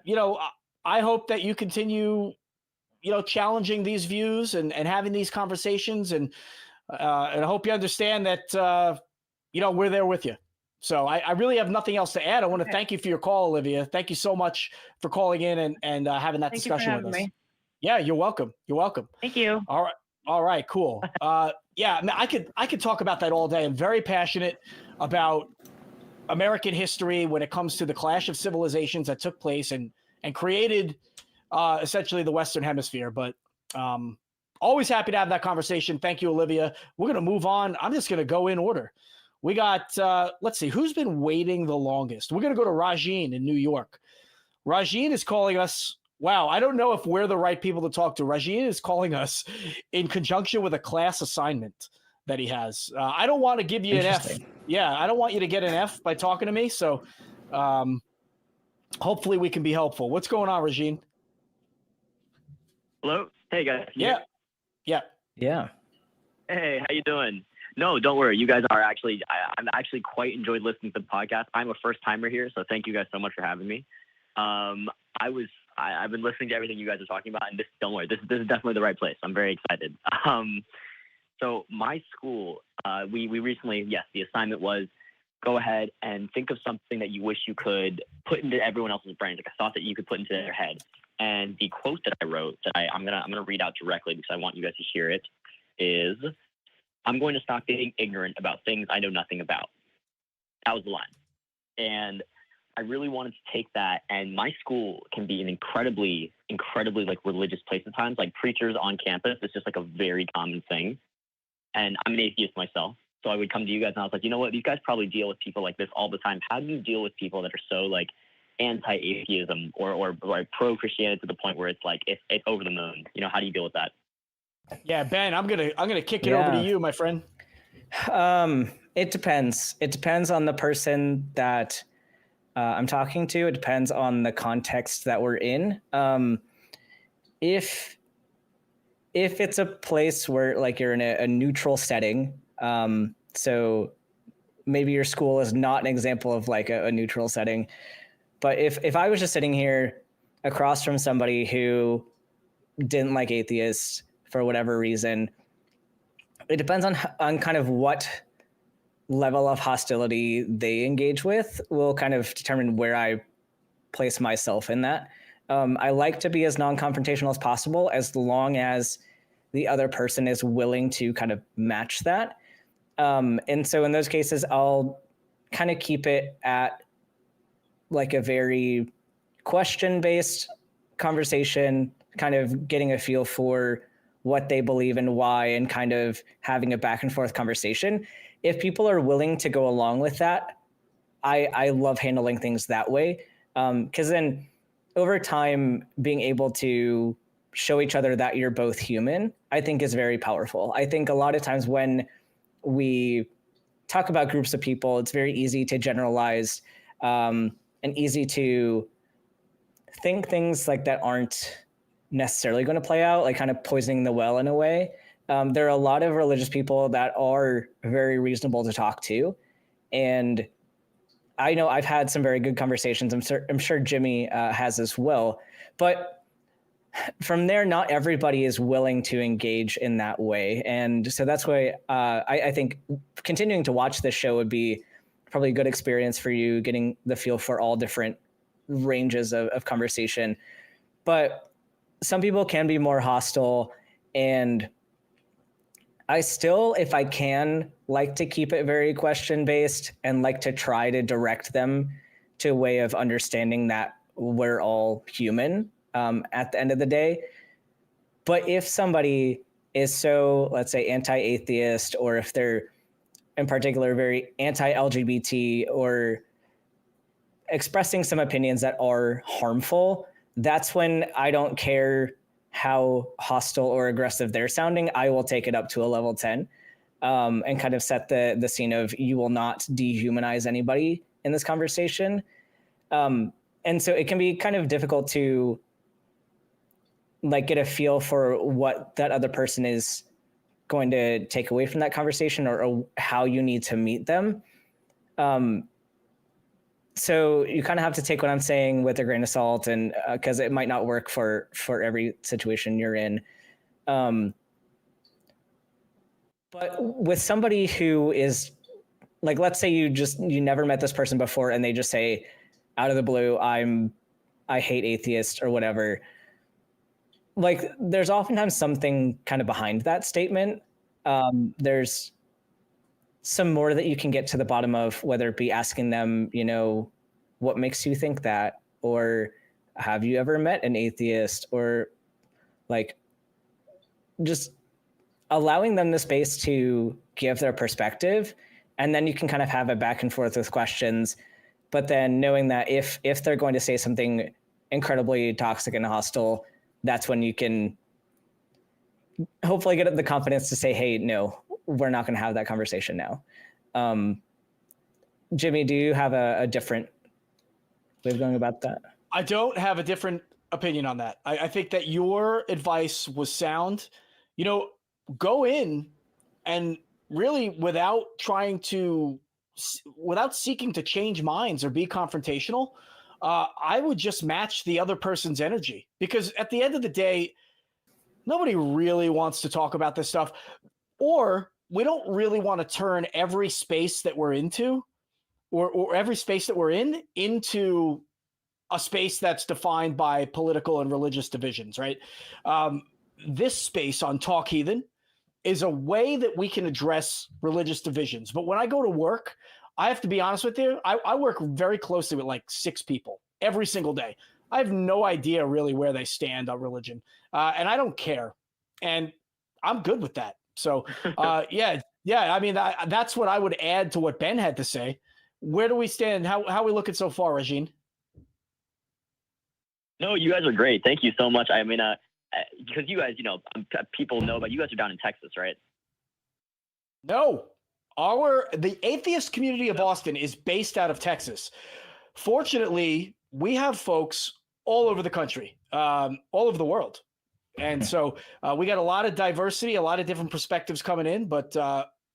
hope that you continue, challenging these views and having these conversations. And I hope you understand that, we're there with you. So I really have nothing else to add. I want to thank you for your call, Olivia. Thank you so much for calling in and having that discussion with us. Me. Yeah, you're welcome. You're welcome. Thank you. All right, cool. Yeah, I could talk about that all day. I'm very passionate about American history when it comes to the clash of civilizations that took place and created essentially the Western Hemisphere. But always happy to have that conversation. Thank you, Olivia. We're going to move on. I'm just going to go in order. We got, let's see, who's been waiting the longest? We're going to go to Rajin in New York. Rajin is calling us Wow, I don't know if we're the right people to talk to. Rajin is calling us in conjunction with a class assignment that he has. I don't want to give you an F. Yeah, I don't want you to get an F by talking to me. So hopefully we can be helpful. What's going on, Rajin? Hello? Hey, guys. Yeah. Hey, how you doing? No, don't worry. You guys are actually, I'm actually quite enjoyed listening to the podcast. I'm a first timer here, so thank you guys so much for having me. I've been listening to everything you guys are talking about, and don't worry, this is definitely the right place. I'm very excited. So my school, we recently, yes, the assignment was go ahead and think of something that you wish you could put into everyone else's brains, like a thought that you could put into their head. And the quote that I wrote that I'm gonna read out directly because I want you guys to hear it is, "I'm going to stop being ignorant about things I know nothing about." That was the line. And I really wanted to take that, and my school can be an incredibly like religious place at times. Like preachers on campus, it's just like a very common thing. And I'm an atheist myself, so I would come to you guys and I was like, you know what, these guys probably deal with people like this all the time. How do you deal with people that are so like anti-atheism or pro-Christianity to the point where it's like it's over the moon? You know, how do you deal with that? Yeah, Ben, I'm gonna kick it over to you, my friend. It depends. It depends on the person that I'm talking to. It depends on the context that we're in. If it's a place where like you're in a neutral setting, so maybe your school is not an example of like a neutral setting, but if I was just sitting here across from somebody who didn't like atheists for whatever reason, it depends on kind of what level of hostility they engage with will kind of determine where I place myself in that. I like to be as non-confrontational as possible, as long as the other person is willing to kind of match that. And so in those cases, I'll kind of keep it at like a very question-based conversation, kind of getting a feel for what they believe and why, and kind of having a back and forth conversation. If people are willing to go along with that, I love handling things that way. Because then over time, being able to show each other that you're both human, I think is very powerful. I think a lot of times when we talk about groups of people, it's very easy to generalize and easy to think things like that aren't necessarily going to play out, like kind of poisoning the well in a way. There are a lot of religious people that are very reasonable to talk to. And I know I've had some very good conversations. I'm sure Jimmy has as well. But from there, not everybody is willing to engage in that way. And so that's why I think continuing to watch this show would be probably a good experience for you, getting the feel for all different ranges of conversation. But some people can be more hostile, and I still, if I can, like to keep it very question-based and like to try to direct them to a way of understanding that we're all human at the end of the day. But if somebody is so, let's say, anti-atheist, or if they're in particular very anti-LGBT or expressing some opinions that are harmful, that's when I don't care how hostile or aggressive they're sounding. I will take it up to a level 10 and kind of set the scene of, you will not dehumanize anybody in this conversation. And so it can be kind of difficult to like get a feel for what that other person is going to take away from that conversation, or how you need to meet them. So you kind of have to take what I'm saying with a grain of salt, and because it might not work for every situation you're in. But with somebody who is like, let's say you never met this person before, and they just say out of the blue, I hate atheists or whatever. Like, there's oftentimes something kind of behind that statement. There's some more that you can get to the bottom of, whether it be asking them, you know, what makes you think that, or have you ever met an atheist, or like just allowing them the space to give their perspective. And then you can kind of have a back and forth with questions, but then knowing that if they're going to say something incredibly toxic and hostile, that's when you can hopefully get the confidence to say, hey, no, we're not going to have that conversation now. Jimmy, do you have a different way of going about that? I don't have a different opinion on that. I think that your advice was sound. You know, go in and really without seeking to change minds or be confrontational, I would just match the other person's energy, because at the end of the day, nobody really wants to talk about this stuff, or we don't really want to turn every space that we're into or every space that we're in into a space that's defined by political and religious divisions, right? This space on Talk Heathen is a way that we can address religious divisions. But when I go to work, I have to be honest with you, I work very closely with like 6 people every single day. I have no idea really where they stand on religion, and I don't care. And I'm good with that. So, yeah. I mean, that's what I would add to what Ben had to say. Where do we stand? How are we looking so far, Regine? No, you guys are great. Thank you so much. I mean, because you guys, people know, but you guys are down in Texas, right? No, the Atheist Community of Austin is based out of Texas. Fortunately, we have folks all over the country, all over the world. And so we got a lot of diversity, a lot of different perspectives coming in, but,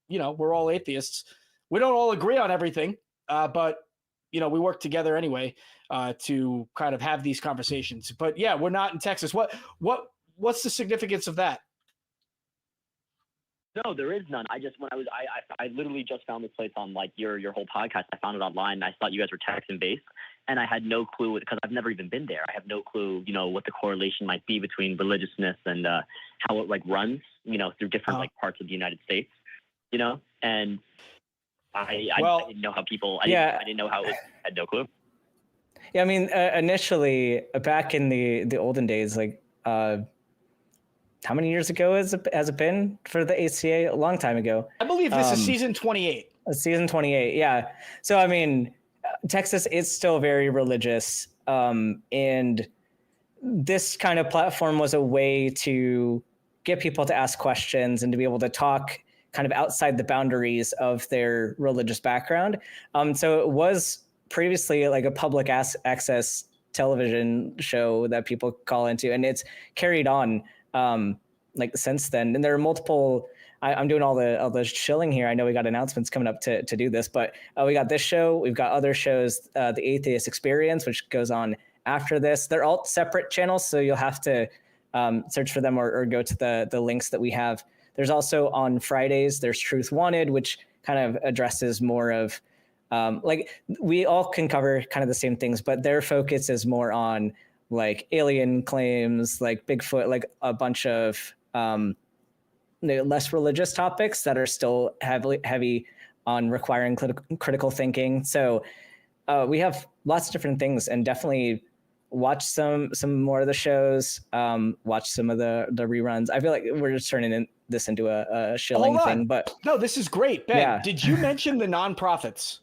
we're all atheists. We don't all agree on everything, but, we work together anyway to kind of have these conversations. But yeah, we're not in Texas. What's the significance of that? No, there is none. I literally just found this place on like your whole podcast. I found it online. I thought you guys were Texan based, and I had no clue because I've never even been there. I have no clue, what the correlation might be between religiousness and how it like runs, through different like parts of the United States, and I didn't know how people. I didn't know how. I had no clue. Yeah, I mean, initially back in the olden days, like. How many years ago has it been for the ACA? A long time ago. I believe this is season 28. Season 28, yeah. So, I mean, Texas is still very religious. And this kind of platform was a way to get people to ask questions and to be able to talk kind of outside the boundaries of their religious background. So it was previously like a public access television show that people call into, and it's carried on like since then. And there are multiple. I'm doing all the shilling here. I know we got announcements coming up to do this, but we got this show. We've got other shows, the Atheist Experience, which goes on after this. They're all separate channels, so you'll have to search for them or go to the links that we have. There's also on Fridays, there's Truth Wanted, which kind of addresses more of like we all can cover kind of the same things, but their focus is more on like alien claims, like Bigfoot, like a bunch of less religious topics that are still heavy on requiring critical thinking. So we have lots of different things, and definitely watch some more of the shows, watch some of the reruns. I feel like we're just turning this into a shilling thing, but no, this is great. Ben, yeah. Did you mention the nonprofits?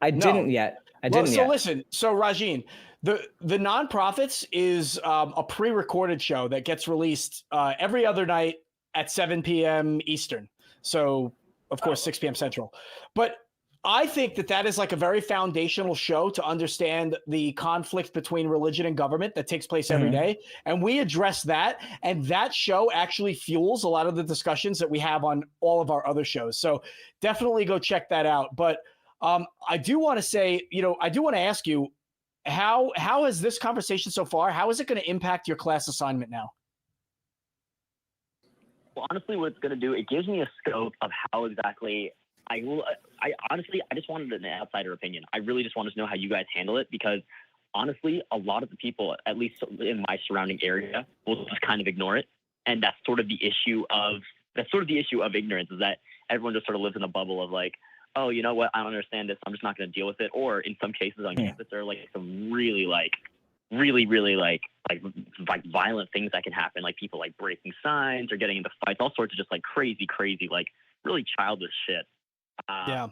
I didn't yet. Listen, so Rajin, the nonprofits is a pre-recorded show that gets released every other night at 7 p.m. Eastern. So, of course, 6 p.m. Central. But I think that is like a very foundational show to understand the conflict between religion and government that takes place every day. And we address that. And that show actually fuels a lot of the discussions that we have on all of our other shows. So definitely go check that out. But I do want to say, I do want to ask you, how has this conversation so far, how is it going to impact your class assignment now? Well, honestly, what it's going to do, it gives me a scope of how exactly I honestly just wanted an outsider opinion. I really just wanted to know how you guys handle it, because honestly, a lot of the people, at least in my surrounding area, will just kind of ignore it. And that's sort of the issue of ignorance, is that everyone just sort of lives in a bubble of like, oh, you know what? I don't understand this. I'm just not going to deal with it. Or in some cases on campus, there are like some really violent things that can happen. Like people like breaking signs or getting into fights, all sorts of just like crazy, like really childish shit. Yeah.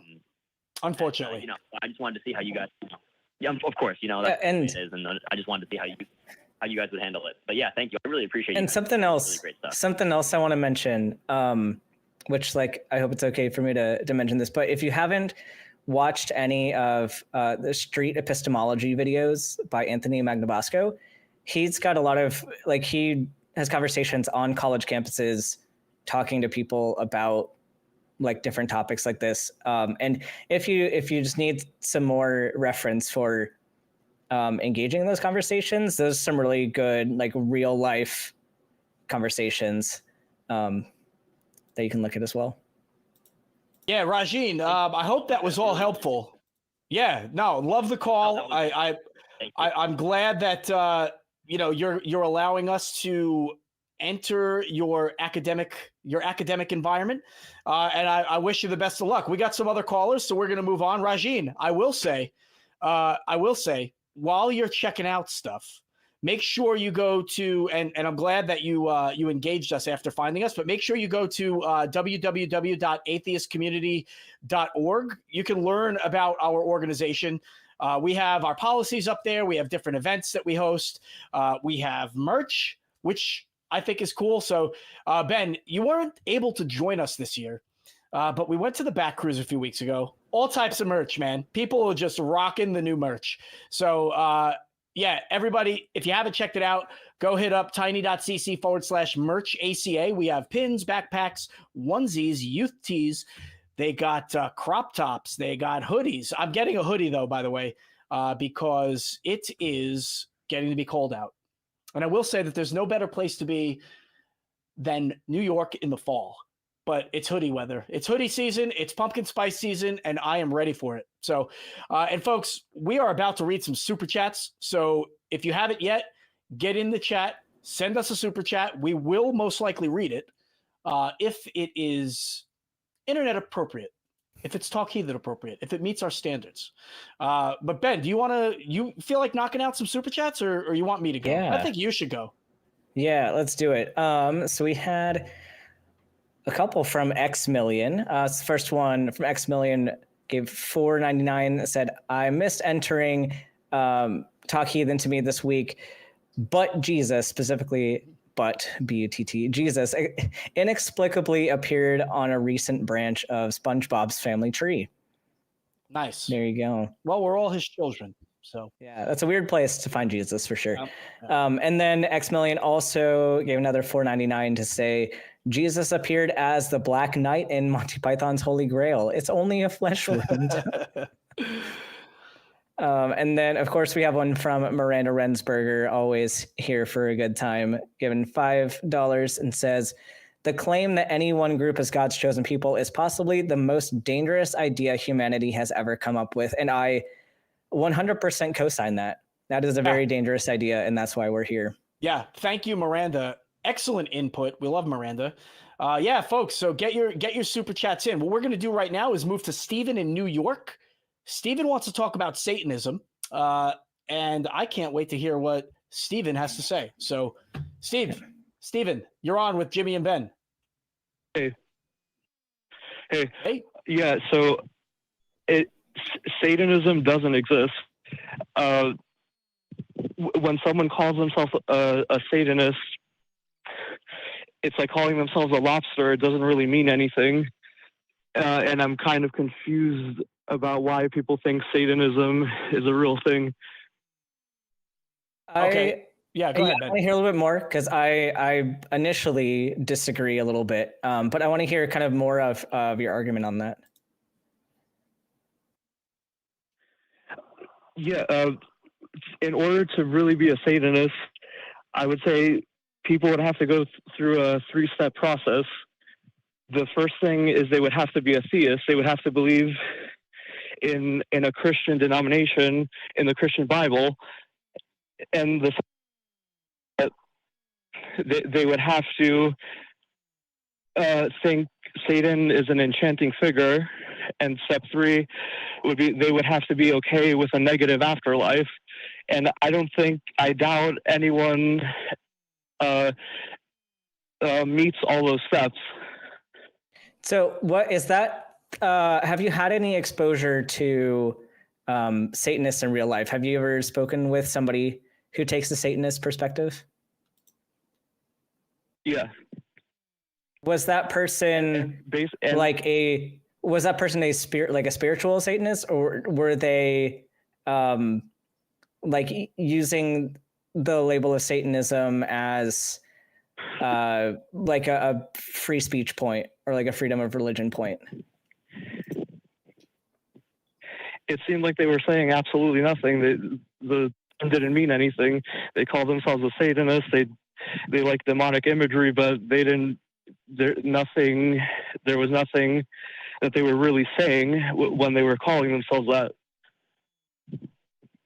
Unfortunately. I just wanted to see how you guys, Yeah, of course, you know, that's and what it is, and I just wanted to see how you guys would handle it. But yeah, thank you. I really appreciate it. And something else, really great stuff. something else I want to mention, which like I hope it's okay for me to mention this, but if you haven't watched any of the street epistemology videos by Anthony Magnabosco, he's got a lot of like he has conversations on college campuses talking to people about like different topics like this. And if you just need some more reference for engaging in those conversations, there's some really good like real life conversations that you can look at as well. Yeah, Rajin, I hope that was all helpful. Yeah, no, love the call. I'm glad that you know you're allowing us to enter your academic environment, and I wish you the best of luck. We got some other callers, so we're going to move on. Rajin, I will say, while you're checking out stuff, make sure you go to, and I'm glad that you engaged us after finding us, but make sure you go to www.atheistcommunity.org. You can learn about our organization. We have our policies up there. We have different events that we host. We have merch, which I think is cool. So, Ben, you weren't able to join us this year, but we went to the back cruise a few weeks ago. All types of merch, man. People are just rocking the new merch. So, yeah, everybody, if you haven't checked it out, go hit up tiny.cc/merch ACA. We have pins, backpacks, onesies, youth tees. They got crop tops. They got hoodies. I'm getting a hoodie, though, by the way, because it is getting to be cold out. And I will say that there's no better place to be than New York in the fall. But it's hoodie weather. It's hoodie season. It's pumpkin spice season, and I am ready for it. So, and folks, we are about to read some super chats. So if you haven't yet, get in the chat. Send us a super chat. We will most likely read it if it is internet appropriate, if it's Talk Heathen appropriate, if it meets our standards. But Ben, do you feel like knocking out some super chats, or you want me to go? Yeah. I think you should go. Yeah, let's do it. So we had a couple from X Million. First one from X Million gave $4.99. Said, I missed entering Talk Heathen to me this week, but Jesus, specifically, but B-U-T-T, Jesus inexplicably appeared on a recent branch of SpongeBob's family tree. Nice. There you go. Well, we're all his children. So yeah, that's a weird place to find Jesus for sure. Yeah. And then X Million also gave another $4.99 to say, Jesus appeared as the Black Knight in Monty Python's Holy Grail. It's only a flesh wound. And then, of course, we have one from Miranda Rensberger, always here for a good time, given $5 and says, the claim that any one group is God's chosen people is possibly the most dangerous idea humanity has ever come up with. And I 100% co-sign that. That is a very dangerous idea, and that's why we're here. Yeah, thank you, Miranda. Excellent input. We love Miranda. Yeah, folks, so get your super chats in. What we're going to do right now is move to Stephen in New York. Stephen wants to talk about Satanism, and I can't wait to hear what Stephen has to say. So, Stephen, you're on with Jimmy and Ben. Hey. Yeah, so Satanism doesn't exist. When someone calls themselves a Satanist, it's like calling themselves a lobster. It doesn't really mean anything. And I'm kind of confused about why people think Satanism is a real thing. Okay. Yeah, go ahead, Ben. I want to hear a little bit more because I initially disagree a little bit, but I want to hear kind of more of your argument on that. Yeah, in order to really be a Satanist, I would say people would have to go through a 3-step process. The first thing is they would have to be a theist. They would have to believe in a Christian denomination, in the Christian Bible, and they would have to think Satan is an enchanting figure. And step 3 would be they would have to be okay with a negative afterlife. And I doubt anyone meets all those steps. So what is that? Have you had any exposure to Satanists in real life. Have you ever spoken with somebody who takes the Satanist perspective? Yeah. Was that person was that person a spiritual Satanist, or were they using the label of Satanism as like a free speech point or like a freedom of religion point? It seemed like they were saying absolutely nothing. The term didn't mean anything. They called themselves a Satanist. They like demonic imagery, but they didn't. There was nothing that they were really saying when they were calling themselves that.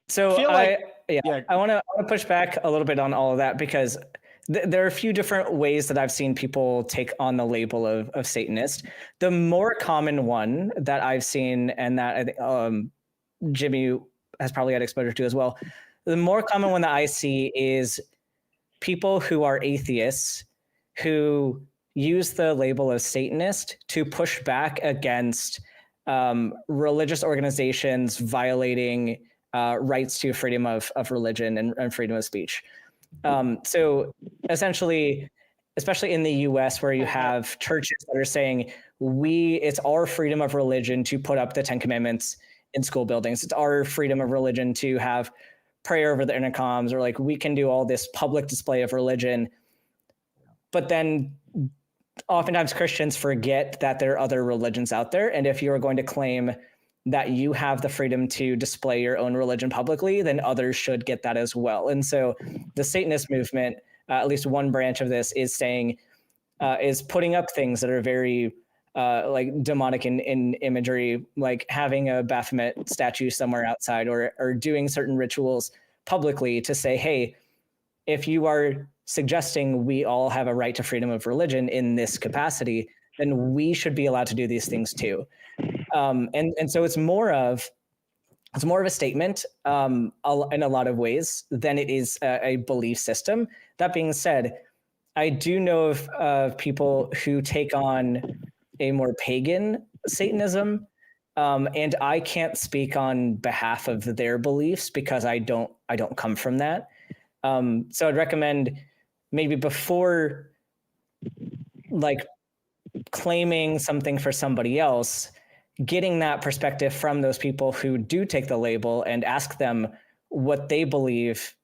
So I want to push back a little bit on all of that, because there are a few different ways that I've seen people take on the label of Satanist. The more common one that I've seen, and that I think Jimmy has probably had exposure to as well, the more common one that I see is people who are atheists who use the label of Satanist to push back against religious organizations violating rights to freedom of religion and freedom of speech. So essentially, especially in the US, where you have churches that are saying, it's our freedom of religion to put up the 10 Commandments in school buildings. It's our freedom of religion to have prayer over the intercoms, or like we can do all this public display of religion. But then oftentimes Christians forget that there are other religions out there. And if you're going to claim that you have the freedom to display your own religion publicly, then others should get that as well. And so the Satanist movement, at least one branch of this, is saying, is putting up things that are very like demonic in imagery, like having a Baphomet statue somewhere outside, or doing certain rituals publicly to say, hey, if you are suggesting we all have a right to freedom of religion in this capacity, then we should be allowed to do these things too. And so it's more of a statement in a lot of ways than it is a belief system. That being said, I do know of people who take on a more pagan Satanism, and I can't speak on behalf of their beliefs because I don't come from that. So I'd recommend maybe before like claiming something for somebody else, getting that perspective from those people who do take the label and ask them what they believe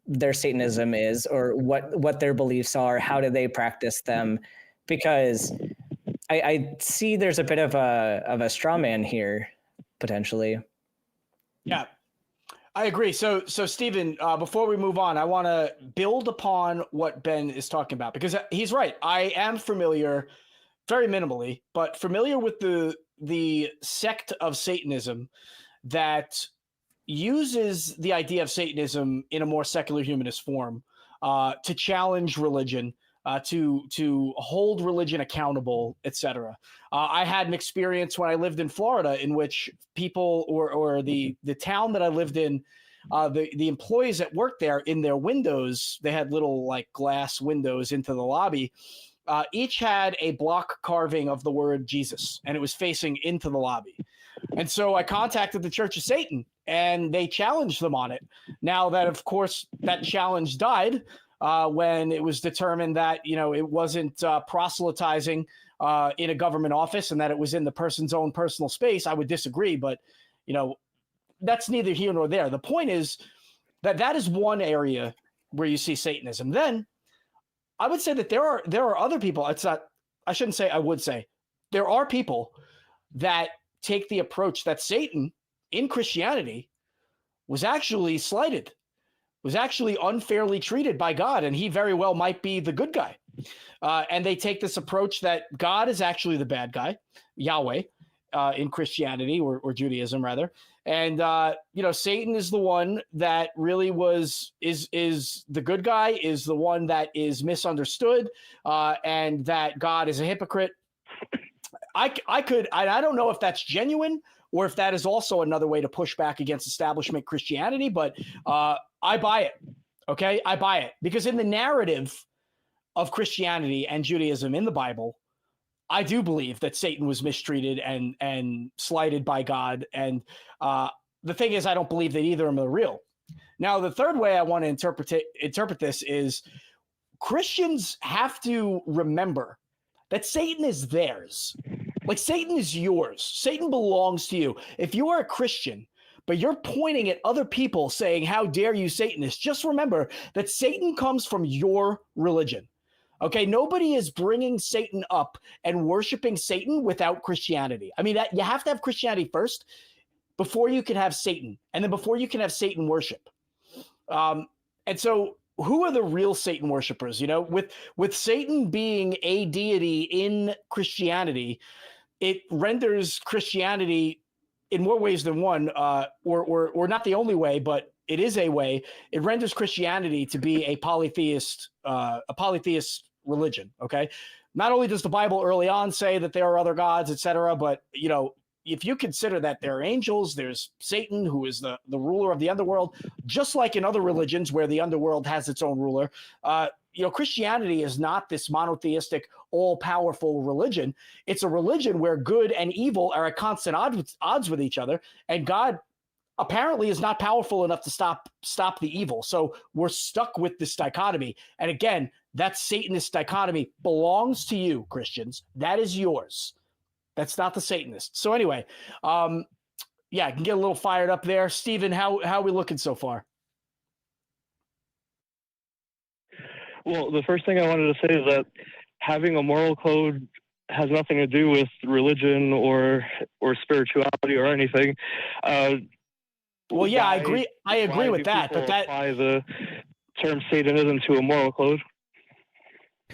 their Satanism is, or what their beliefs are, how do they practice them? Because I see there's a bit of a straw man here, potentially. Yeah, I agree. So Stephen, before we move on, I want to build upon what Ben is talking about, because he's right. I am familiar, very minimally, but familiar with the sect of Satanism that uses the idea of Satanism in a more secular humanist form to challenge religion, to hold religion accountable, etc. I had an experience when I lived in Florida in which people, or the town that I lived in, the employees that worked there, in their windows, they had little like glass windows into the lobby. Each had a block carving of the word Jesus, and it was facing into the lobby. And so I contacted the Church of Satan, and they challenged them on it. Now that, of course, that challenge died when it was determined that, it wasn't proselytizing in a government office, and that it was in the person's own personal space. I would disagree, but, that's neither here nor there. The point is that is one area where you see Satanism. Then I would say that there are other people. I would say there are people that take the approach that Satan in Christianity was actually slighted, was actually unfairly treated by God, and he very well might be the good guy. And they take this approach that God is actually the bad guy, Yahweh, in Christianity or Judaism rather. And Satan is the one that really is the good guy, is the one that is misunderstood, and that God is a hypocrite. I don't know if that's genuine or if that is also another way to push back against establishment Christianity, but I buy it. Okay, I buy it, because in the narrative of Christianity and Judaism in the Bible, I do believe that Satan was mistreated and slighted by God. And the thing is, I don't believe that either of them are real. Now, the third way I want to interpret this is Christians have to remember that Satan is theirs. Like, Satan is yours. Satan belongs to you. If you are a Christian, but you're pointing at other people saying, how dare you, Satanists, just remember that Satan comes from your religion. Okay, nobody is bringing Satan up and worshiping Satan without Christianity. I mean, that you have to have Christianity first before you can have Satan, and then before you can have Satan worship. And so who are the real Satan worshipers? You know, with Satan being a deity in Christianity, it renders Christianity in more ways than one, or not the only way, but it is a way. It renders Christianity to be a polytheist religion. Okay, not only does the Bible early on say that there are other gods, etc., but you know, if you consider that there are angels, there's Satan, who is the ruler of the underworld, just like in other religions where the underworld has its own ruler. You know, Christianity is not this monotheistic, all-powerful religion. It's a religion where good and evil are at constant odds with each other, and God apparently is not powerful enough to stop the evil. So we're stuck with this dichotomy. And again, that Satanist dichotomy belongs to you, Christians. That is yours. That's not the Satanists. So anyway, yeah, I can get a little fired up there. Stephen, how are we looking so far? Well, the first thing I wanted to say is that having a moral code has nothing to do with religion or spirituality or anything. Well, yeah, I agree. I agree with that. But that apply the term Satanism to a moral code.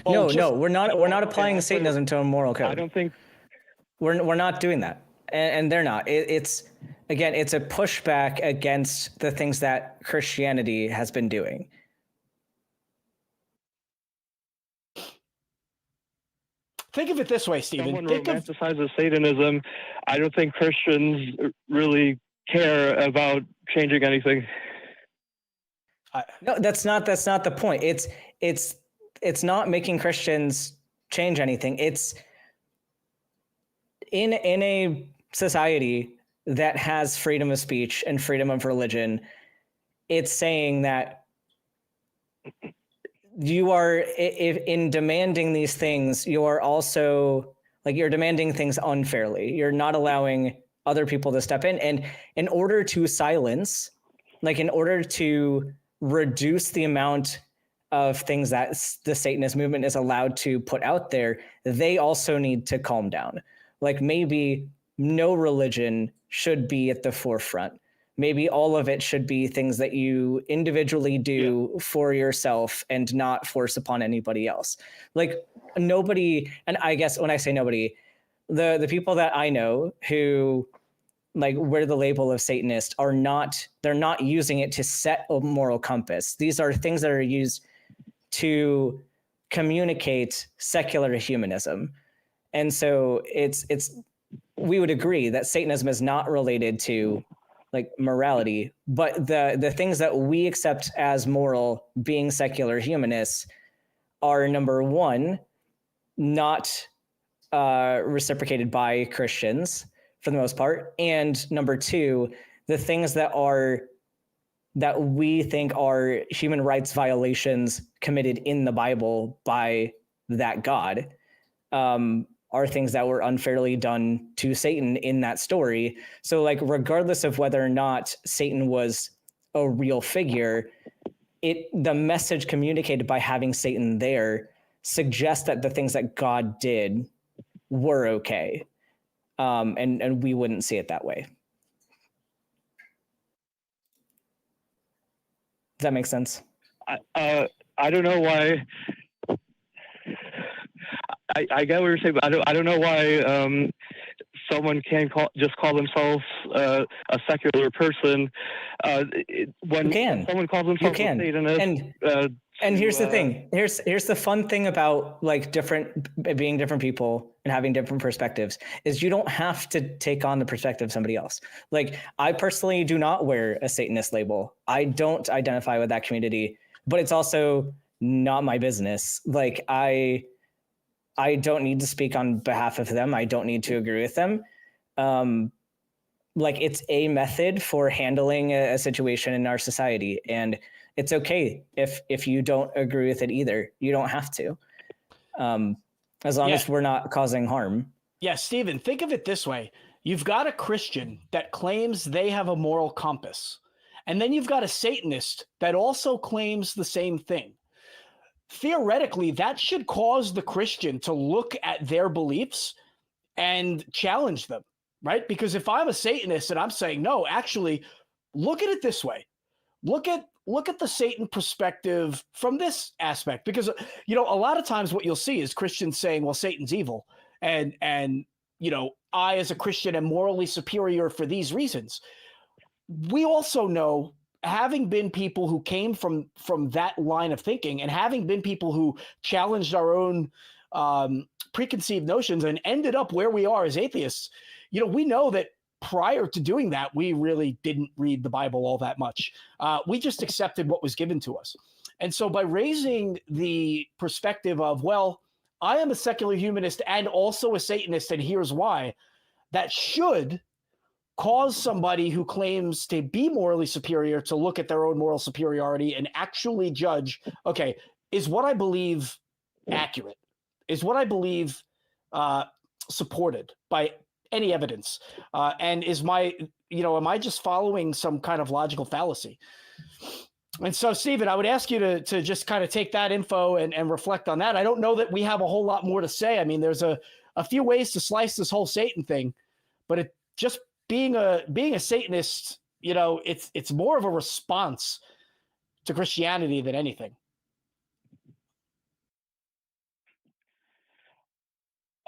No, we're not applying Satanism to a moral code. I don't think we're not doing that, and they're not. It's again, it's a pushback against the things that Christianity has been doing. Think of it this way, Stephen. Someone romanticizes Satanism. I don't think Christians really care about changing anything. No, that's not the point. It's not making Christians change anything. It's in a society that has freedom of speech and freedom of religion. It's saying that you are, in demanding these things, you are also like, you're demanding things unfairly. You're not allowing other people to step in. And in order to silence, like in order to reduce the amount of things that the Satanist movement is allowed to put out there, they also need to calm down. Like, maybe no religion should be at the forefront. Maybe all of it should be things that you individually do for yourself and not force upon anybody else. Like, nobody, and I guess when I say nobody, the people that I know who like wear the label of Satanist they're not using it to set a moral compass. These are things that are used to communicate secular humanism. And so we would agree that Satanism is not related to like morality, but the things that we accept as moral, being secular humanists, are, number one, not reciprocated by Christians for the most part, and number two, the things that we think are human rights violations committed in the Bible by that God are things that were unfairly done to Satan in that story. So like, regardless of whether or not Satan was a real figure, the message communicated by having Satan there suggests that the things that God did were okay. And we wouldn't see it that way. Does that make sense? I don't know why. I get what you're saying, but I don't know why someone can just call themselves a secular person. When someone calls themselves a Satanist, and here's the thing. Here's the fun thing about like being different people and having different perspectives is you don't have to take on the perspective of somebody else. Like, I personally do not wear a Satanist label. I don't identify with that community, but it's also not my business. Like, I don't need to speak on behalf of them. I don't need to agree with them. like it's a method for handling a situation in our society, and it's okay if you don't agree with it either. You don't have to, as long as we're not causing harm. Yeah, Stephen, think of it this way. You've got a Christian that claims they have a moral compass, and then you've got a Satanist that also claims the same thing. Theoretically, that should cause the Christian to look at their beliefs and challenge them, right? Because if I'm a Satanist and I'm saying, no, actually, look at it this way. Look at the Satan perspective from this aspect. Because, a lot of times what you'll see is Christians saying, well, Satan's evil. And I as a Christian am morally superior for these reasons. We also know, having been people who came from that line of thinking, and having been people who challenged our own preconceived notions and ended up where we are as atheists, we know that prior to doing that, we really didn't read the Bible all that much. We just accepted what was given to us. And so by raising the perspective of, well, I am a secular humanist and also a Satanist, and here's why, that should cause somebody who claims to be morally superior to look at their own moral superiority and actually judge, okay, is what I believe accurate? Is what I believe supported by any evidence? And is am I just following some kind of logical fallacy? And so, Stephen, I would ask you to just kind of take that info and reflect on that. I don't know that we have a whole lot more to say. I mean, there's a few ways to slice this whole Satan thing, but it just being a Satanist, it's more of a response to Christianity than anything.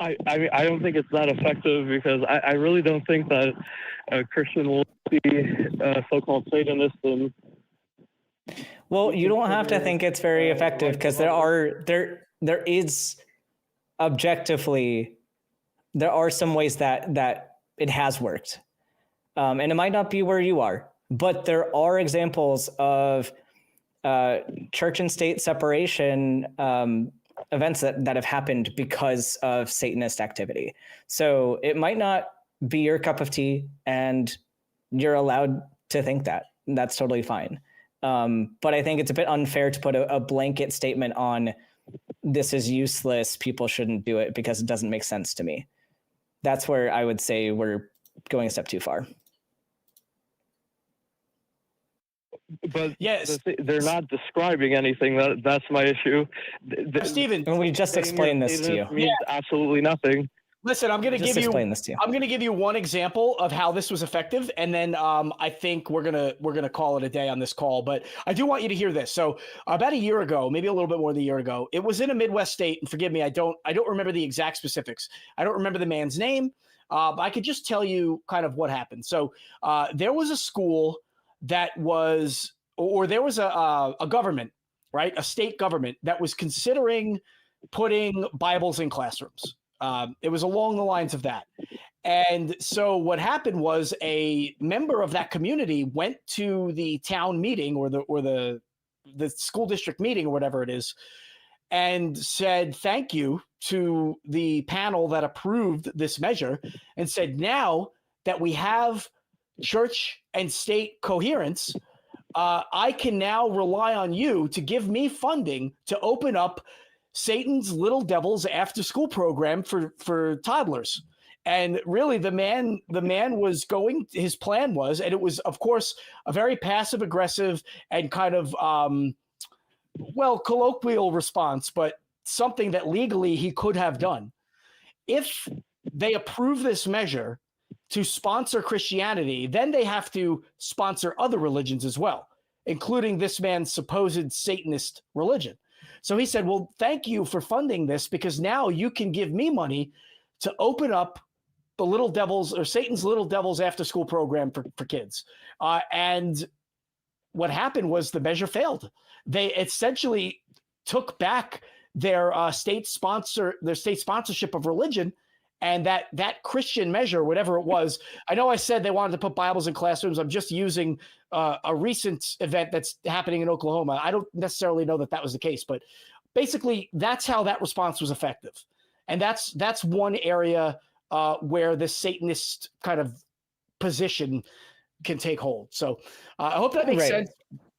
I don't think it's that effective, because I really don't think that a Christian will be a so-called Satanist. And well, you don't have to think it's very effective, because there is objectively, there are some ways that it has worked. And it might not be where you are, but there are examples of church and state separation events that have happened because of Satanist activity. So it might not be your cup of tea, and you're allowed to think that. That's totally fine. But I think it's a bit unfair to put a blanket statement on, this is useless, people shouldn't do it, because it doesn't make sense to me. That's where I would say we're going a step too far. But yes, they're not describing anything. That's my issue. Stephen, and we just explained this to you. Means absolutely nothing. Listen, I'm going to give you one example of how this was effective, and then I think we're gonna call it a day on this call. But I do want you to hear this. So about a year ago, maybe a little bit more than a year ago, it was in a Midwest state, and forgive me, I don't remember the exact specifics. I don't remember the man's name, but I could just tell you kind of what happened. So there was a school that was, or there was a government, right, a state government that was considering putting Bibles in classrooms. It was along the lines of that. And so what happened was, a member of that community went to the town meeting or the school district meeting or whatever it is, and said thank you to the panel that approved this measure, and said, now that we have church and state coherence, I can now rely on you to give me funding to open up Satan's Little Devils after school program for toddlers. And really the man was going, his plan was, and it was of course a very passive aggressive and kind of colloquial response, but something that legally he could have done. If they approve this measure to sponsor Christianity, then they have to sponsor other religions as well, including this man's supposed Satanist religion. So he said, well, thank you for funding this, because now you can give me money to open up the Little Devils, or Satan's Little Devils after school program for kids. And what happened was the measure failed. They essentially took back their state sponsorship of religion, and that Christian measure, whatever it was. I know I said they wanted to put Bibles in classrooms. I'm just using a recent event that's happening in Oklahoma. I don't necessarily know that was the case, but basically that's how that response was effective. And that's one area where the Satanist kind of position can take hold. So I hope that makes sense.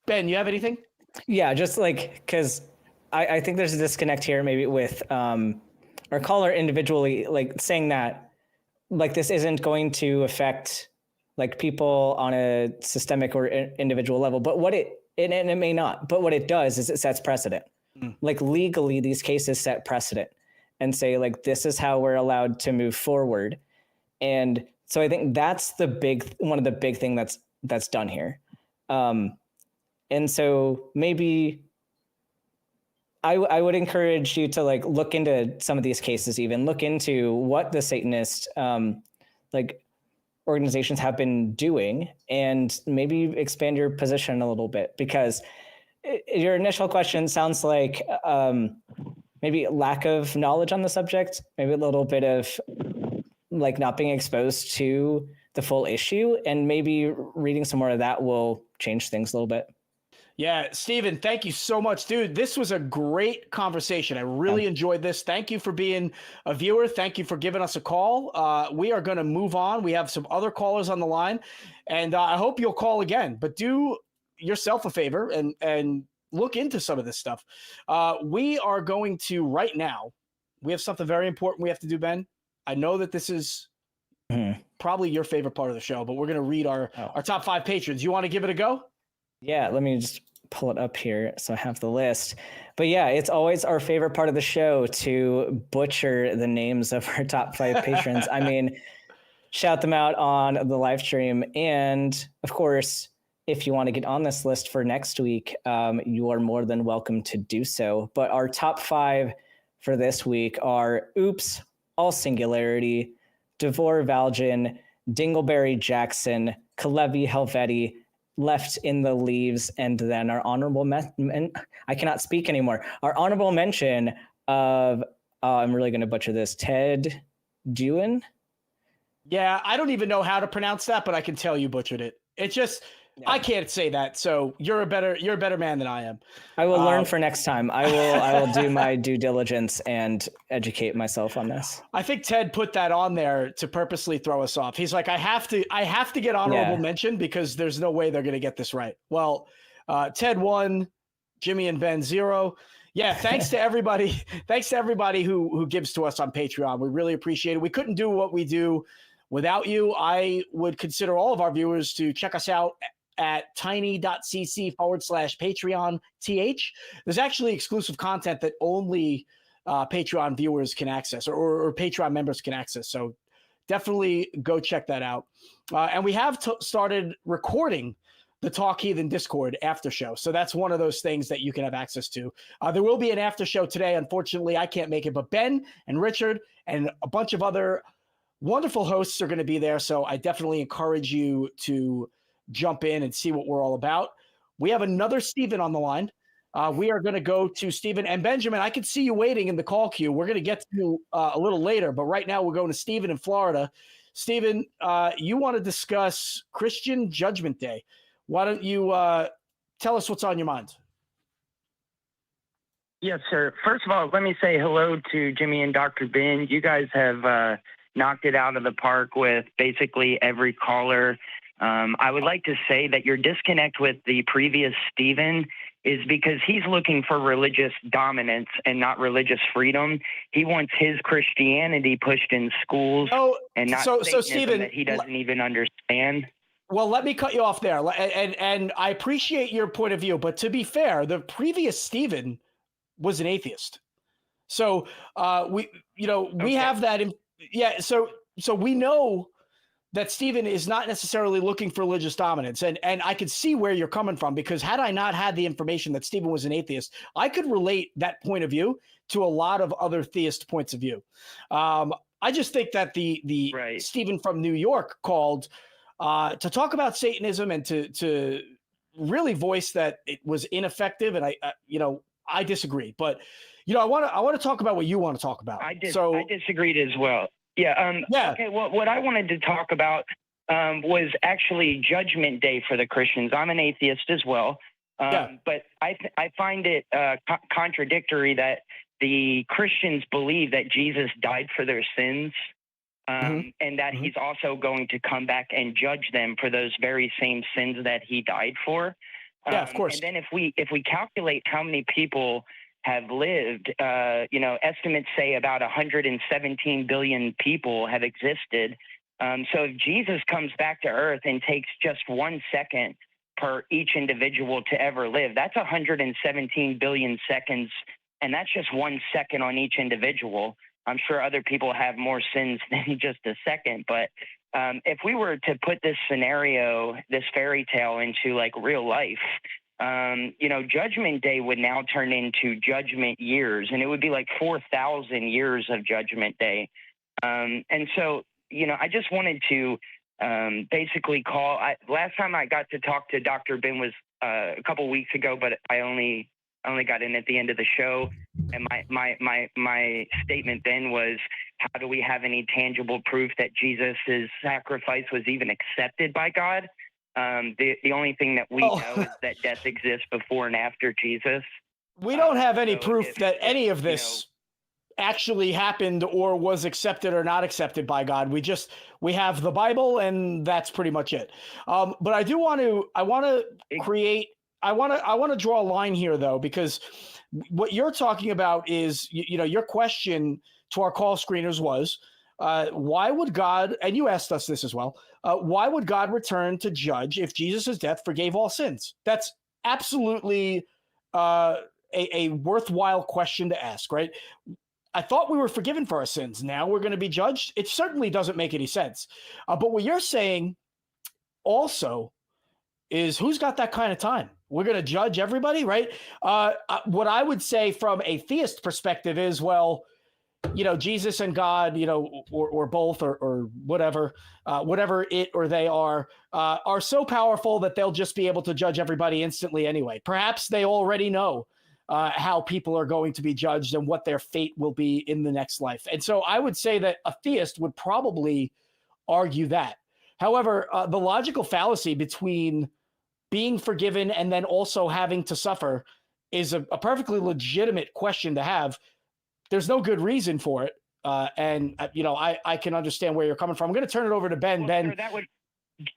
Ben, you have anything? Yeah, just like, because I think there's a disconnect here maybe with our caller individually, like saying that like this isn't going to affect like people on a systemic or individual level, but what it may not, but what it does is it sets precedent. Like legally, these cases set precedent and say like, this is how we're allowed to move forward. And so I think that's one of the big thing that's done here. And so maybe I would encourage you to like look into some of these cases, even look into what the Satanist like organizations have been doing, and maybe expand your position a little bit, because your initial question sounds like maybe lack of knowledge on the subject, maybe a little bit of like not being exposed to the full issue, and maybe reading some more of that will change things a little bit. Yeah, Stephen, thank you so much, dude. This was a great conversation. I really enjoyed this. Thank you for being a viewer. Thank you for giving us a call. We are going to move on. We have some other callers on the line, and I hope you'll call again. But do yourself a favor and look into some of this stuff. We are going to right now. We have something very important we have to do, Ben. I know that this is probably your favorite part of the show, but we're going to read our top 5 patrons. You want to give it a go? Yeah, let me just pull it up here so I have the list. But yeah, it's always our favorite part of the show to butcher the names of our top 5 patrons. I mean, shout them out on the live stream. And of course, if you want to get on this list for next week, you are more than welcome to do so. But our top 5 for this week are Oops, all singularity, Devore Valjean, Dingleberry Jackson, Kalevi Helvetti, Left in the Leaves, and then our honorable I cannot speak anymore. Our honorable mention of I'm really going to butcher this, Ted Dewan. Yeah, I don't even know how to pronounce that, but I can tell you butchered it. It's just I can't say that. So you're a better man than I am. I will learn for next time. I will do my due diligence and educate myself on this. I think Ted put that on there to purposely throw us off. He's like, I have to get honorable mention because there's no way they're going to get this right. Well, Ted 1, Jimmy and Ben 0. Yeah, thanks to everybody. Thanks to everybody who gives to us on Patreon. We really appreciate it. We couldn't do what we do without you. I would consider all of our viewers to check us out at tiny.cc/Patreon. There's actually exclusive content that only Patreon viewers can access or Patreon members can access. So definitely go check that out. And we have started recording the Talk Heathen Discord after show. So that's one of those things that you can have access to. There will be an after show today. Unfortunately, I can't make it, but Ben and Richard and a bunch of other wonderful hosts are going to be there. So I definitely encourage you to jump in and see what we're all about. We have another Stephen on the line. We are going to go to Stephen and Benjamin. I can see you waiting in the call queue. We're going to get to you a little later, but right now we're going to Stephen in Florida. Stephen, you want to discuss Christian Judgment Day. Why don't you tell us what's on your mind? Yes, sir. First of all, let me say hello to Jimmy and Dr. Ben. You guys have knocked it out of the park with basically every caller. I would like to say that your disconnect with the previous Stephen is because he's looking for religious dominance and not religious freedom. He wants his Christianity pushed in schools and not so Stephen, that he doesn't even understand. Well, let me cut you off there. And I appreciate your point of view, but to be fair, the previous Stephen was an atheist. So we have that. So we know that Stephen is not necessarily looking for religious dominance. And I could see where you're coming from, because had I not had the information that Stephen was an atheist, I could relate that point of view to a lot of other theist points of view. I just think that the right. Stephen from New York called to talk about Satanism and to really voice that it was ineffective. And I disagree, but I want to talk about what you want to talk about. I disagreed as well. Yeah. Okay. Well, what I wanted to talk about was actually Judgment Day for the Christians. I'm an atheist as well, but I find it contradictory that the Christians believe that Jesus died for their sins, and that he's also going to come back and judge them for those very same sins that he died for. Yeah, of course. And then if we calculate how many people have lived, estimates say about 117 billion people have existed. So if Jesus comes back to earth and takes just 1 second per each individual to ever live, that's 117 billion seconds. And that's just 1 second on each individual. I'm sure other people have more sins than just a second. But if we were to put this scenario, this fairy tale into like real life, Judgment Day would now turn into judgment years, and it would be like 4,000 years of Judgment Day. And so, I just wanted to basically call. Last time I got to talk to Dr. Ben was a couple weeks ago, but I only got in at the end of the show. And my statement then was, how do we have any tangible proof that Jesus' sacrifice was even accepted by God? The only thing that we know is that death exists before and after Jesus. We don't have any proof that any of this actually happened or was accepted or not accepted by God. We have the Bible, and that's pretty much it. But I want to draw a line here, though, because what you're talking about is, your question to our call screeners was, why would God, and you asked us this as well, why would God return to judge if Jesus' death forgave all sins? That's absolutely a worthwhile question to ask, right? I thought we were forgiven for our sins. Now we're going to be judged. It certainly doesn't make any sense. But what you're saying also is, who's got that kind of time? We're going to judge everybody, right? What I would say from a theist perspective is, well, Jesus and God, or both, or whatever it or they are so powerful that they'll just be able to judge everybody instantly anyway. Perhaps they already know how people are going to be judged and what their fate will be in the next life. And so I would say that a theist would probably argue that. However, the logical fallacy between being forgiven and then also having to suffer is a perfectly legitimate question to have. There's no good reason for it. And I can understand where you're coming from. I'm going to turn it over to Ben. Well, Ben,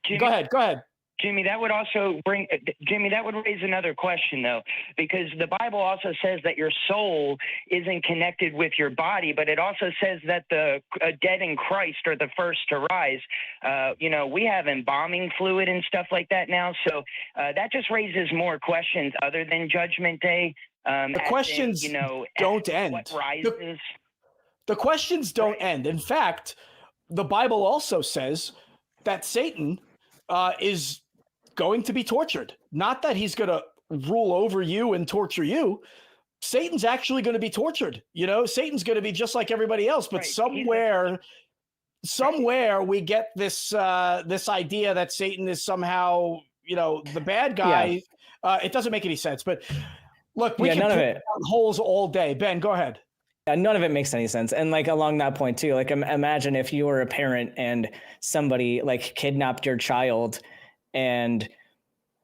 sir, go ahead. Jimmy, that would raise another question, though, because the Bible also says that your soul isn't connected with your body, but it also says that the dead in Christ are the first to rise. We have embalming fluid and stuff like that now. So that just raises more questions other than Judgment Day. The questions don't end. What rises? The questions don't end. In fact, the Bible also says that Satan is going to be tortured. Not that he's going to rule over you and torture you. Satan's actually going to be tortured. Satan's going to be just like everybody else. But right. somewhere we get this idea that Satan is somehow, the bad guy. Yeah. It doesn't make any sense. But look, we can none of pick it holes all day. Ben, go ahead. Yeah, none of it makes any sense. And like along that point too, like imagine if you were a parent and somebody like kidnapped your child, and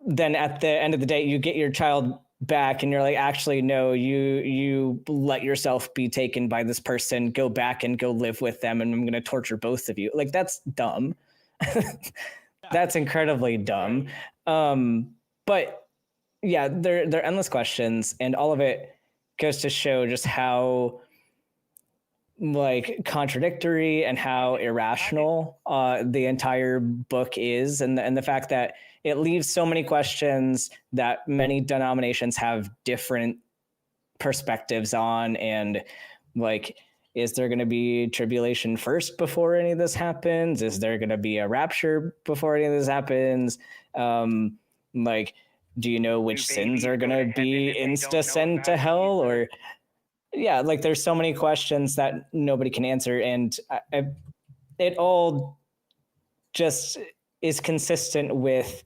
then at the end of the day, you get your child back and you're like, actually, no, you let yourself be taken by this person, go back and go live with them. And I'm going to torture both of you. Like, that's dumb. That's incredibly dumb. But yeah, they're endless questions, and all of it goes to show just how like contradictory and how irrational the entire book is, and the fact that it leaves so many questions that many denominations have different perspectives on. And like, is there going to be tribulation first before any of this happens? Is there going to be a rapture before any of this happens? Like, do you know which sins are going to be insta-sent to hell? Or yeah, like there's so many questions that nobody can answer. And it all just is consistent with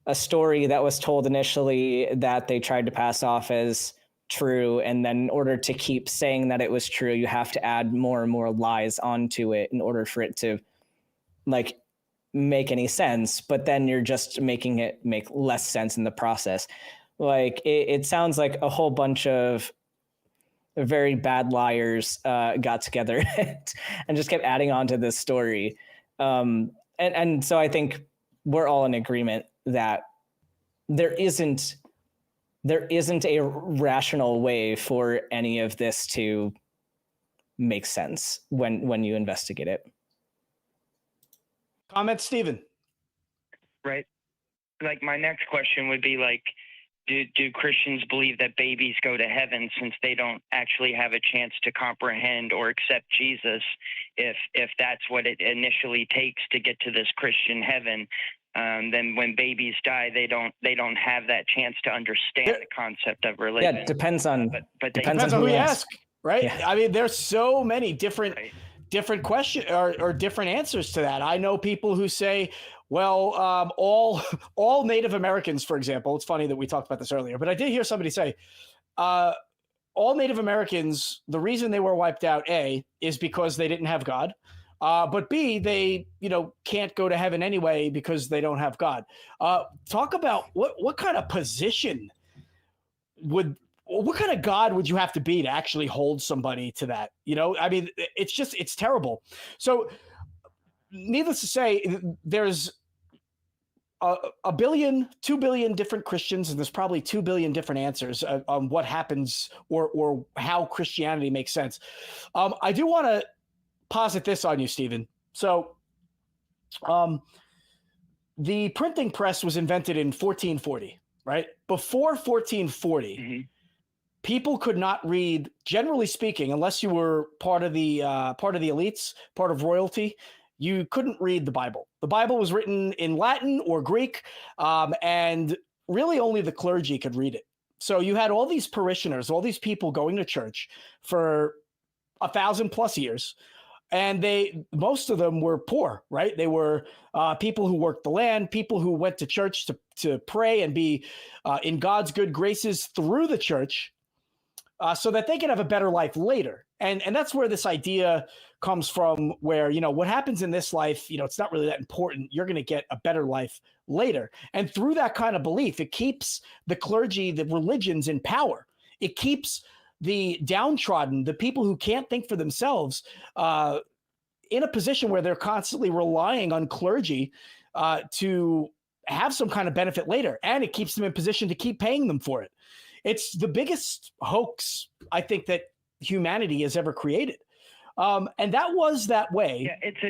a story that was told initially that they tried to pass off as true. And then in order to keep saying that it was true, you have to add more and more lies onto it in order for it to like make any sense. But then you're just making it make less sense in the process. Like it sounds like a whole bunch of very bad liars got together and just kept adding on to this story. And so I think we're all in agreement that there isn't a rational way for any of this to make sense when you investigate it. Comment, Stephen. Right. Like my next question would be like, do Christians believe that babies go to heaven since they don't actually have a chance to comprehend or accept Jesus if that's what it initially takes to get to this Christian heaven? Then when babies die, they don't have that chance to understand the concept of religion. Yeah, it depends on Depends on who you ask, right? Yeah. I mean, there's so many different questions or different answers to that. I know people who say, well, all Native Americans, for example, it's funny that we talked about this earlier, but I did hear somebody say, all Native Americans, the reason they were wiped out, A, is because they didn't have God. But B, they, can't go to heaven anyway because they don't have God. Talk about what kind of position what kind of God would you have to be to actually hold somebody to that? I mean, it's terrible. So needless to say, there's a billion, 2 billion different Christians, and there's probably 2 billion different answers on what happens or how Christianity makes sense. I do want to posit this on you, Stephen. So the printing press was invented in 1440, right? Before 1440, people could not read, generally speaking, unless you were part of the elites, part of royalty. You couldn't read the Bible. The Bible was written in Latin or Greek, and really only the clergy could read it. So you had all these parishioners, all these people going to church for 1,000+ years, and most of them were poor, right? They were people who worked the land, people who went to church to pray and be in God's good graces through the church, so that they can have a better life later. And that's where this idea comes from, where, what happens in this life, it's not really that important. You're going to get a better life later. And through that kind of belief, it keeps the clergy, the religions in power. It keeps the downtrodden, the people who can't think for themselves, in a position where they're constantly relying on clergy to have some kind of benefit later. And it keeps them in position to keep paying them for it. It's the biggest hoax, I think, that humanity has ever created. And that was that way. Yeah,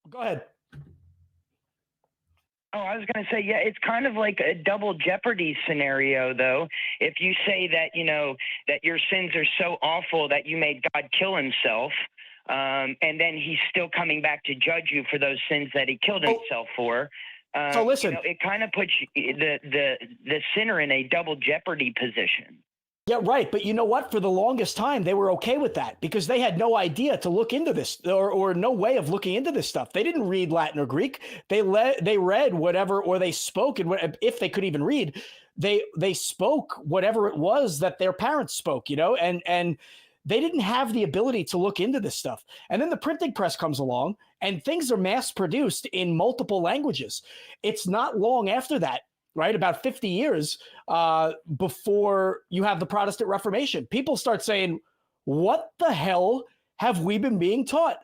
Go ahead. Oh, I was going to say, yeah, it's kind of like a double jeopardy scenario, though. If you say that, that your sins are so awful that you made God kill himself, and then he's still coming back to judge you for those sins that he killed himself for. So listen, it kind of puts the sinner in a double jeopardy position. Yeah, right. But you know what? For the longest time, they were okay with that because they had no idea to look into this or no way of looking into this stuff. They didn't read Latin or Greek. They read whatever, or they spoke, and if they could even read, they spoke whatever it was that their parents spoke, and they didn't have the ability to look into this stuff. And then the printing press comes along and things are mass produced in multiple languages. It's not long after that, right? About 50 years before you have the Protestant Reformation. People start saying, what the hell have we been being taught?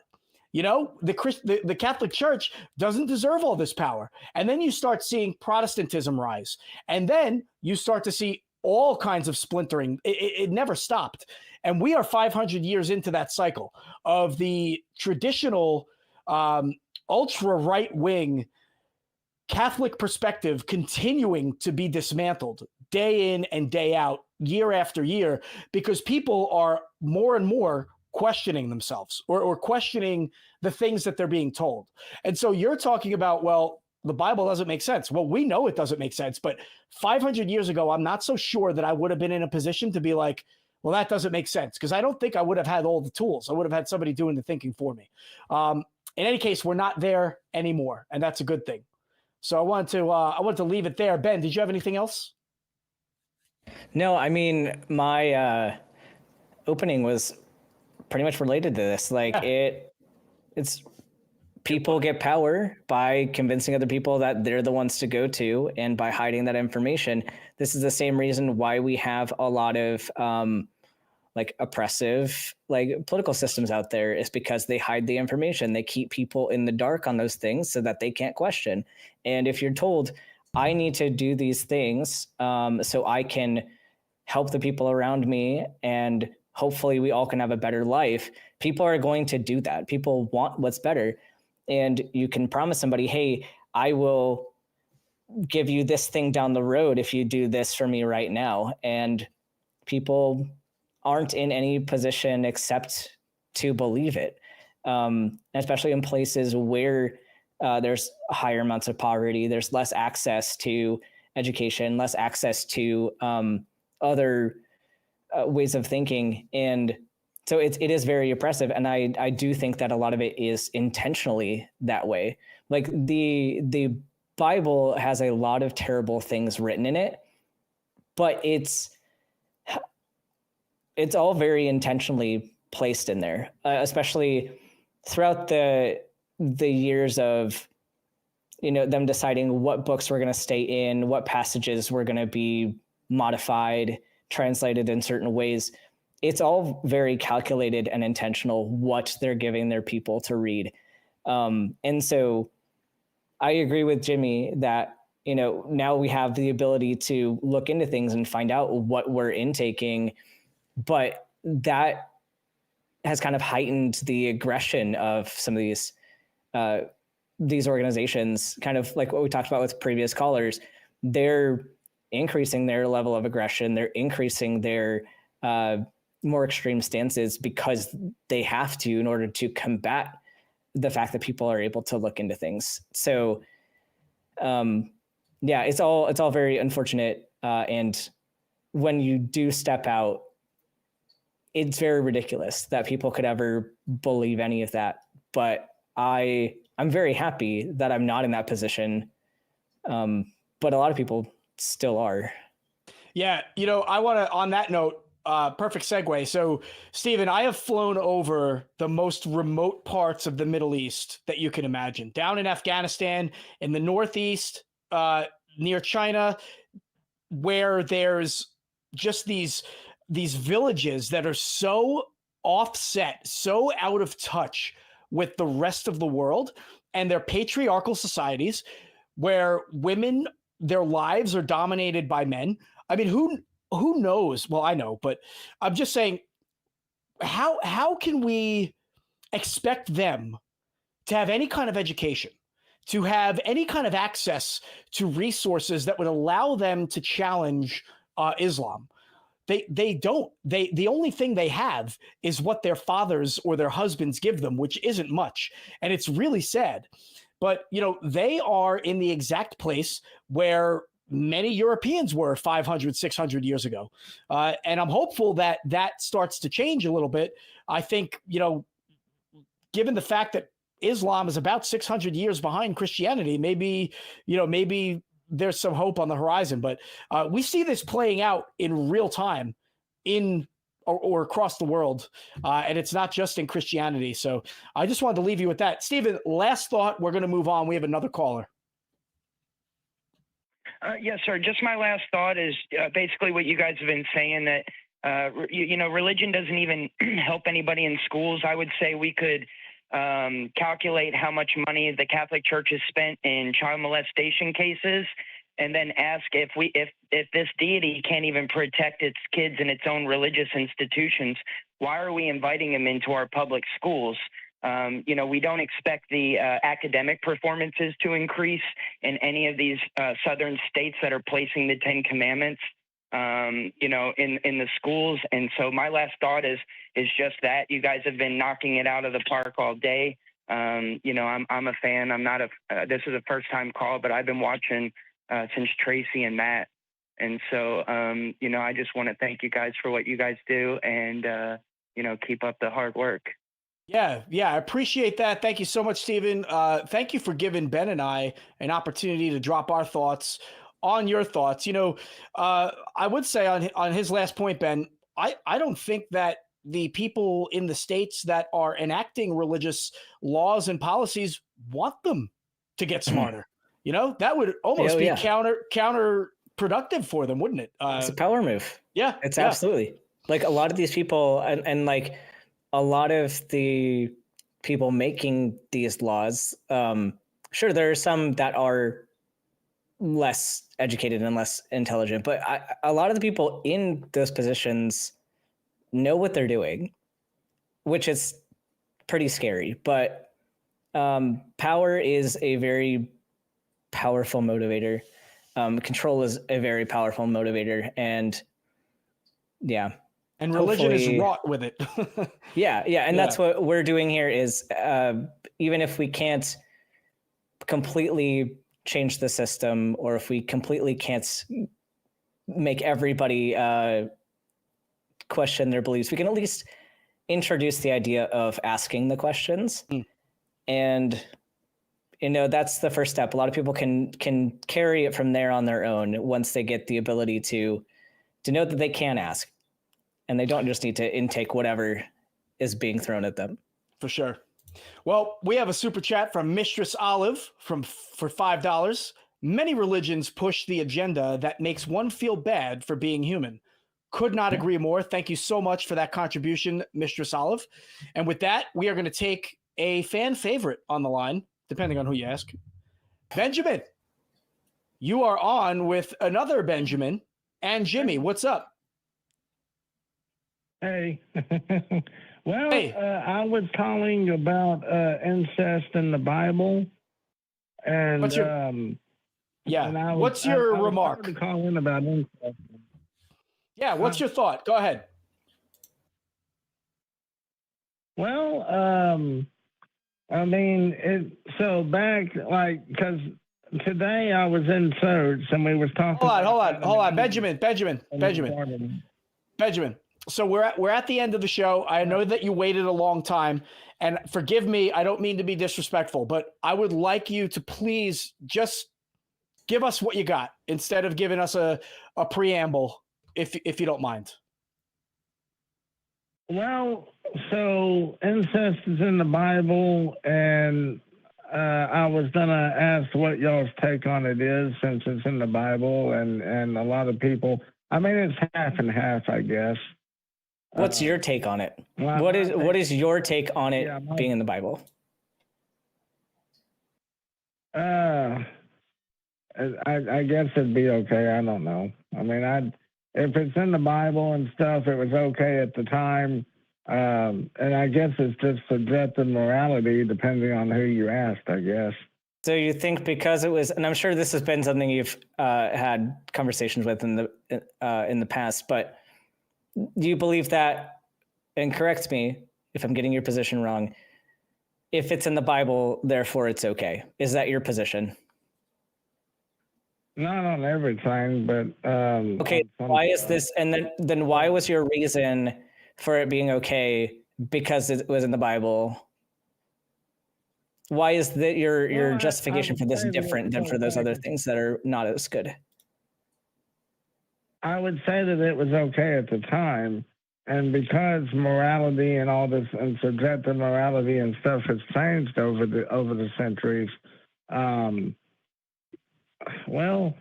The Catholic Church doesn't deserve all this power. And then you start seeing Protestantism rise. And then you start to see all kinds of splintering. It never stopped. And we are 500 years into that cycle of the traditional ultra right-wing Catholic perspective continuing to be dismantled day in and day out, year after year, because people are more and more questioning themselves or questioning the things that they're being told. And so you're talking about, well, the Bible doesn't make sense. Well, we know it doesn't make sense, but 500 years ago, I'm not so sure that I would have been in a position to be like, well, that doesn't make sense, because I don't think I would have had all the tools. I would have had somebody doing the thinking for me. In any case, we're not there anymore, and that's a good thing. So I wanted to leave it there. Ben, did you have anything else? No, I mean, my opening was pretty much related to this. Like, it's people get power by convincing other people that they're the ones to go to, and by hiding that information. This is the same reason why we have a lot of like oppressive like political systems out there, is because they hide the information. They keep people in the dark on those things so that they can't question. And if you're told, I need to do these things so I can help the people around me, and hopefully we all can have a better life, people are going to do that. People want what's better. And you can promise somebody, hey, I will give you this thing down the road if you do this for me right now. And people aren't in any position except to believe it, especially in places where there's higher amounts of poverty. There's less access to education, less access to other ways of thinking. And so it is very oppressive. And I do think that a lot of it is intentionally that way. Like the Bible has a lot of terrible things written in it, but it's all very intentionally placed in there, especially throughout the years of, them deciding what books were going to stay in, what passages were going to be modified, translated in certain ways. It's all very calculated and intentional what they're giving their people to read. And so I agree with Jimmy that, now we have the ability to look into things and find out what we're intaking, but that has kind of heightened the aggression of some of these organizations, kind of like what we talked about with previous callers. They're increasing their level of aggression. They're increasing their more extreme stances because they have to, in order to combat the fact that people are able to look into things. So, it's all very unfortunate. And when you do step out, it's very ridiculous that people could ever believe any of that. But I'm very happy that I'm not in that position. But a lot of people still are. Yeah. I want to, on that note, perfect segue. So, Stephen, I have flown over the most remote parts of the Middle East that you can imagine, down in Afghanistan, in the Northeast, near China, where there's just these villages that are so offset, so out of touch with the rest of the world, and they're patriarchal societies where women, their lives are dominated by men. I mean, who knows? Well, I know, but I'm just saying, how can we expect them to have any kind of education, to have any kind of access to resources that would allow them to challenge Islam? They don't. The only thing they have is what their fathers or their husbands give them, which isn't much. And it's really sad. But, they are in the exact place where many Europeans were 500, 600 years ago. And I'm hopeful that starts to change a little bit. I think, given the fact that Islam is about 600 years behind Christianity, maybe there's some hope on the horizon. But we see this playing out in real time or across the world. And it's not just in Christianity. So I just wanted to leave you with that. Stephen, last thought. We're going to move on. We have another caller. Yes, sir. Just my last thought is basically what you guys have been saying, that, religion doesn't even help anybody in schools. I would say we could calculate how much money the Catholic Church has spent in child molestation cases, and then ask if this deity can't even protect its kids in its own religious institutions, why are we inviting him into our public schools? We don't expect the academic performances to increase in any of these southern states that are placing the 10 Commandments, in the schools. And so my last thought is just that you guys have been knocking it out of the park all day. I'm a fan. I'm not this is a first time call, but I've been watching since Tracy and Matt. And so, I just want to thank you guys for what you guys do, and, keep up the hard work. Yeah, I appreciate that. Thank you so much, Stephen. Thank you for giving Ben and I an opportunity to drop our thoughts on your thoughts. I would say on his last point, Ben, I don't think that the people in the states that are enacting religious laws and policies want them to get smarter. You know, that would almost be counterproductive for them, wouldn't it? It's a power move. Yeah, it's absolutely like a lot of these people and like a lot of the people making these laws. Sure, there are some that are less educated and less intelligent, but a lot of the people in those positions know what they're doing, which is pretty scary. But power is a very powerful motivator. Control is a very powerful motivator, and and religion is wrought with it. And that's what we're doing here is even if we can't completely change the system, or if we completely can't make everybody question their beliefs, we can at least introduce the idea of asking the questions. And you know, that's the first step. A lot of people can carry it from there on their own once they get the ability to know that they can ask, and they don't just need to intake whatever is being thrown at them. For sure. Well, we have a super chat from Mistress Olive for $5. Many religions push the agenda that makes one feel bad for being human. Could not agree more. Thank you so much for that contribution, Mistress Olive. And with that, we are going to take a fan favorite on the line, depending on who you ask. Benjamin, you are on with another Benjamin and Jimmy. What's up? Hey. Well, I was calling about incest in the Bible, and what's your what's your remark? I was call in about incest. Yeah, what's your thought? Go ahead. Well, I mean, so back because today I was in church and we was talking. Hold on, Benjamin. So we're at the end of the show. I know that you waited a long time, and forgive me, I don't mean to be disrespectful, but I would like you to please just give us what you got instead of giving us a preamble, if you don't mind. Well, so incest is in the Bible, and I was gonna ask what y'all's take on it is, since it's in the Bible, and a lot of people. I mean, it's half and half, I guess. What's your take on it? What is your take on it being in the Bible? I guess it'd be okay. I don't know. I mean, if it's in the Bible and stuff, it was okay at the time. And I guess it's just subjective morality, depending on who you asked, I guess. So you think because it was, and I'm sure this has been something you've had conversations with in the past, but do you believe that, and correct me if I'm getting your position wrong, if it's in the Bible, therefore it's okay? Is that your position? Not on everything, but okay. Why is this? And then why was your reason for it being okay because it was in the Bible? Why is that your justification for this different than for those other things that are not as good? I would say that it was okay at the time, and because morality and all this and subjective morality and stuff has changed over the centuries. Well,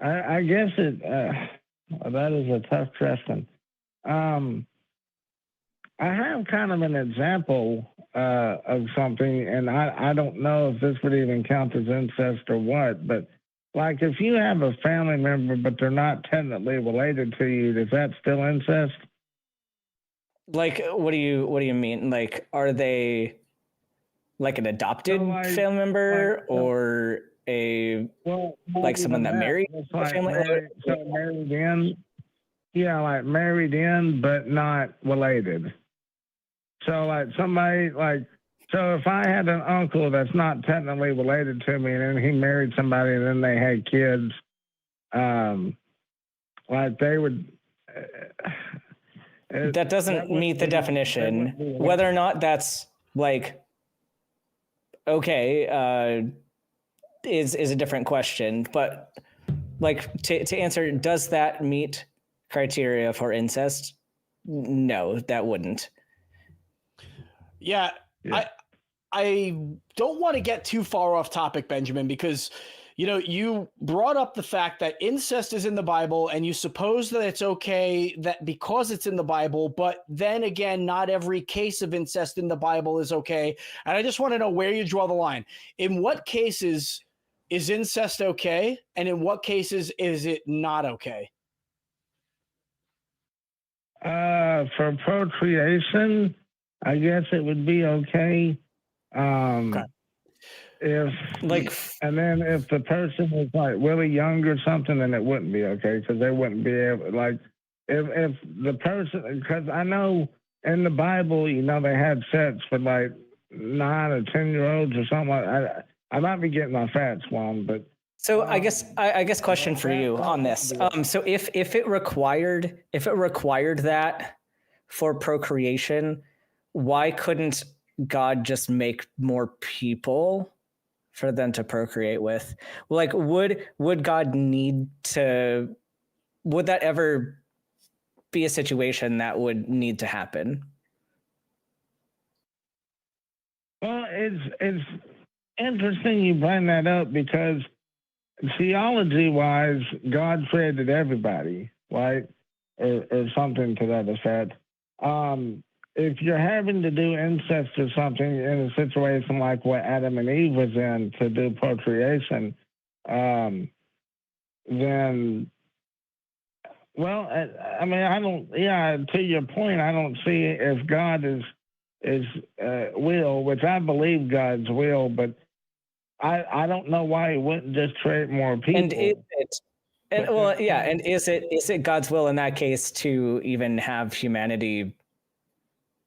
I guess that is a tough question. I have kind of an example of something, and I don't know if this would even count as incest or what, but like if you have a family member but they're not technically related to you, is that still incest? Like, what do you mean? Like, are they like an adopted family member or like someone that married a family? Married in, like married in but not related. So like somebody like. So if I had an uncle that's not technically related to me, and then he married somebody, and then they had kids, like they would. That doesn't meet the definition. Whether or not that's like okay is a different question. But like to answer, does that meet criteria for incest? no, that wouldn't. Yeah, Yeah. I don't want to get too far off topic, Benjamin, because you brought up the fact that incest is in the Bible, and you suppose that it's okay that because it's in the Bible, but then again, not every case of incest in the Bible is okay. And I just want to know where you draw the line. In what cases is incest okay, and in what cases is it not okay? For procreation, I guess it would be okay. Okay. And then if the person was like really young or something, then it wouldn't be okay, because they wouldn't be able, like, if the person, because I know in the Bible, they had sex for like 9 or 10-year-olds or something. I might be getting my facts wrong, but. So I guess question for you on this. So if it required that for procreation, why couldn't God just make more people for them to procreate with? Like, would God need to? Would that ever be a situation that would need to happen? Well, it's interesting you bring that up, because theology-wise, God created everybody, right? Or something to that effect. If you're having to do incest or something in a situation like what Adam and Eve was in to do procreation, then, well, I mean, I don't. Yeah, to your point, I don't see if God is will, which I believe God's will, but I don't know why He wouldn't just create more people. And is it God's will in that case to even have humanity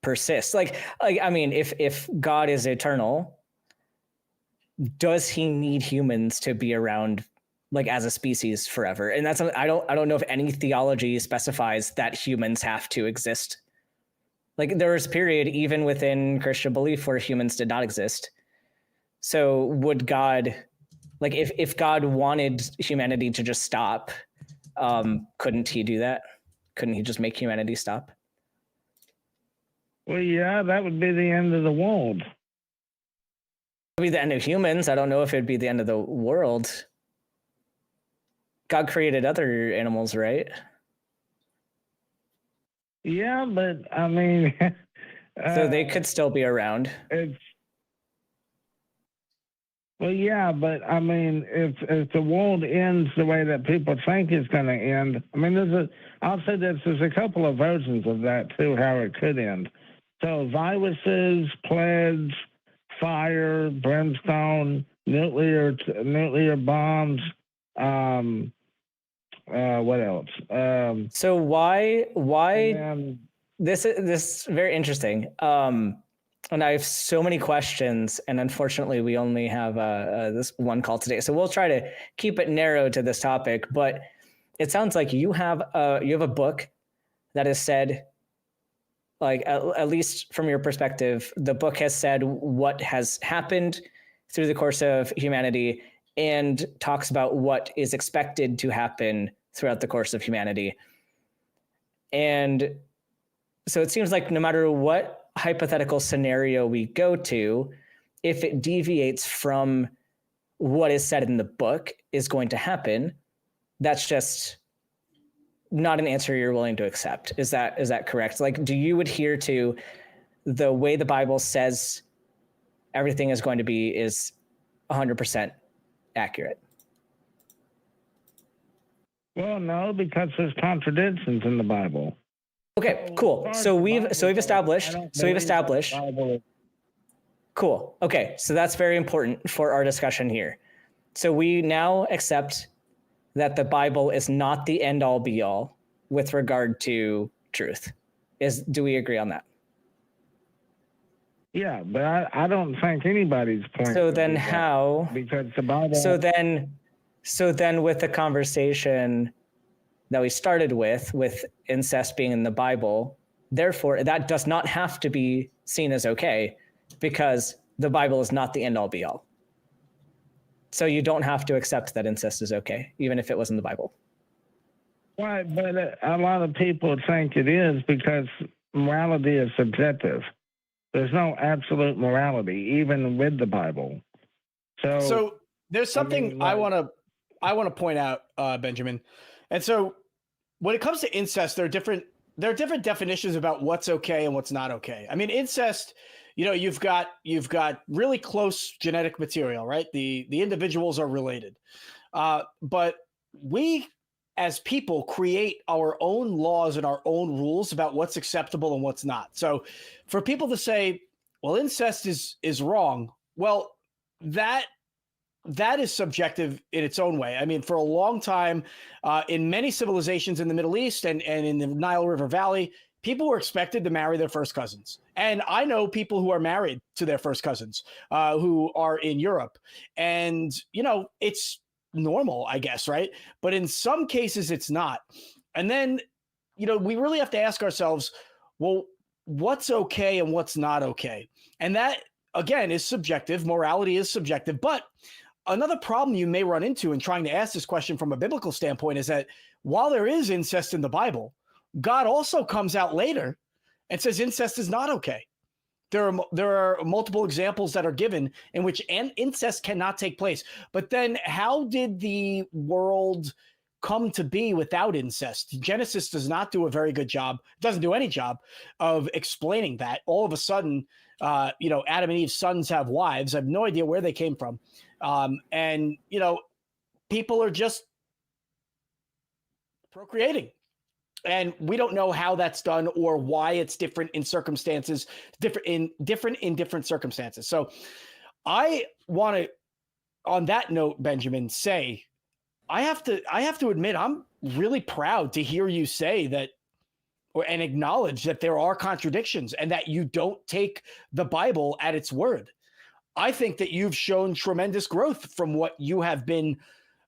persist? Like I mean, if God is eternal, does He need humans to be around, like, as a species forever? And that's, I don't know if any theology specifies that humans have to exist. Like, there was a period even within Christian belief where humans did not exist. So would God, like, if God wanted humanity to just stop, couldn't He do that? Couldn't He just make humanity stop? Well, yeah, that would be the end of the world. It would be the end of humans. I don't know if it'd be the end of the world. God created other animals, right? Yeah, but I mean, so they could still be around. Well, yeah, but I mean, if the world ends the way that people think it's going to end, I mean, I'll say this, there's a couple of versions of that too, how it could end. So viruses, plagues, fire, brimstone, nuclear bombs. What else? So why this is very interesting. And I have so many questions, and unfortunately we only have this one call today. So we'll try to keep it narrow to this topic, but it sounds like you have a book that has said, like, at least from your perspective, the book has said what has happened through the course of humanity and talks about what is expected to happen throughout the course of humanity. And so it seems like no matter what hypothetical scenario we go to, if it deviates from what is said in the book is going to happen, that's just not an answer you're willing to accept. Is that correct? Like, do you adhere to the way the Bible says everything is going to be is 100% accurate? Well, no, because there's contradictions in the Bible. Okay, cool. So we've established. Cool. Okay, so that's very important for our discussion here. So we now accept that the Bible is not the end all be all with regard to truth. Do we agree on that? Yeah, but I don't think anybody's point. So then how? Because the Bible. So then with the conversation that we started with incest being in the Bible, therefore that does not have to be seen as okay, because the Bible is not the end all be all. So you don't have to accept that incest is okay, even if it was in the Bible. Right, but a lot of people think it is because morality is subjective. There's no absolute morality, even with the Bible. So there's something I like- want to point out, Benjamin. And so when it comes to incest, there are different definitions about what's okay and what's not okay. I mean, incest, you've got really close genetic material, right? The individuals are related, but we as people create our own laws and our own rules about what's acceptable and what's not. So for people to say, well, incest is wrong, well, that is subjective in its own way. I mean, for a long time, in many civilizations in the Middle East and in the Nile River Valley, people were expected to marry their first cousins. And I know people who are married to their first cousins who are in Europe. And, it's normal, I guess, right? But in some cases, it's not. And then, we really have to ask ourselves, well, what's okay and what's not okay? And that, again, is subjective. Morality is subjective. But another problem you may run into in trying to ask this question from a biblical standpoint is that while there is incest in the Bible, God also comes out later and says incest is not okay. There are multiple examples that are given in which incest cannot take place. But then how did the world come to be without incest? Genesis does not do a very good job, doesn't do any job of explaining that. All of a sudden, Adam and Eve's sons have wives. I have no idea where they came from. And people are just procreating. And we don't know how that's done or why it's different in circumstances, different in different circumstances. So I want to, on that note, Benjamin, say, I have to admit, I'm really proud to hear you say that and acknowledge that there are contradictions and that you don't take the Bible at its word. I think that you've shown tremendous growth from what you have been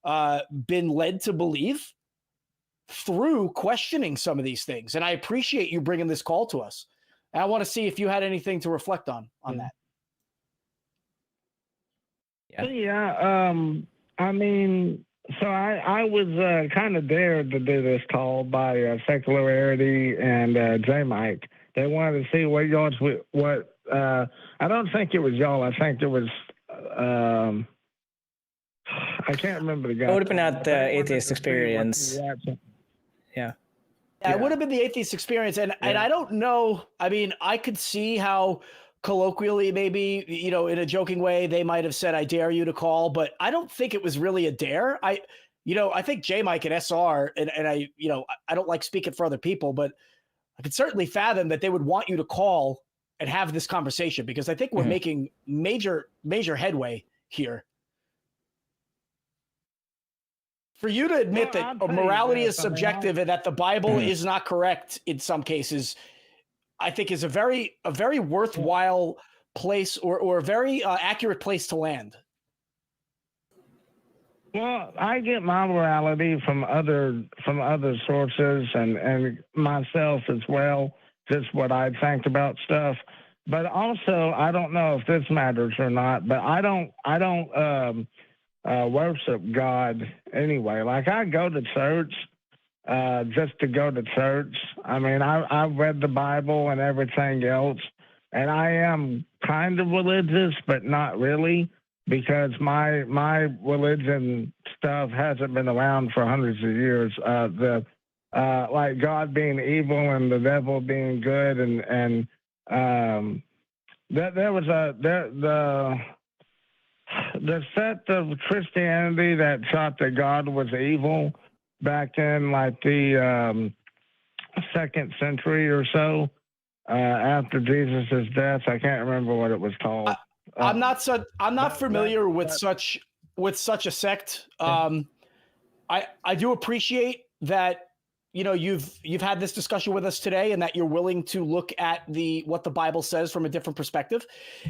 led to believe through questioning some of these things. And I appreciate you bringing this call to us. And I want to see if you had anything to reflect on that. Yeah. I mean, so I was kind of dared to do this call by Secularity and J Mike. They wanted to see what I don't think it was y'all. I think it was I can't remember the guy. It would have been at the Atheist Experience. Yeah. It would have been the Atheist Experience. And I don't know. I mean, I could see how colloquially, maybe, in a joking way, they might have said, I dare you to call, but I don't think it was really a dare. I think J Mike and SR, and I don't like speaking for other people, but I could certainly fathom that they would want you to call and have this conversation, because I think we're making major headway here. For you to admit that morality is subjective and that the Bible is not correct in some cases, I think is a very worthwhile place or a very accurate place to land. Well, I get my morality from other sources and myself as well, just what I think about stuff. But also, I don't know if this matters or not, but I don't worship God anyway. Like, I go to church just to go to church. I mean, I've read the Bible and everything else, and I am kind of religious, but not really, because my religion stuff hasn't been around for hundreds of years. Like God being evil and the devil being good, and there was the sect of Christianity that thought that God was evil back in like the 2nd century or so, after Jesus' death. I can't remember what it was called. I'm not familiar with such a sect. I do appreciate that you've had this discussion with us today, and that you're willing to look at what the Bible says from a different perspective.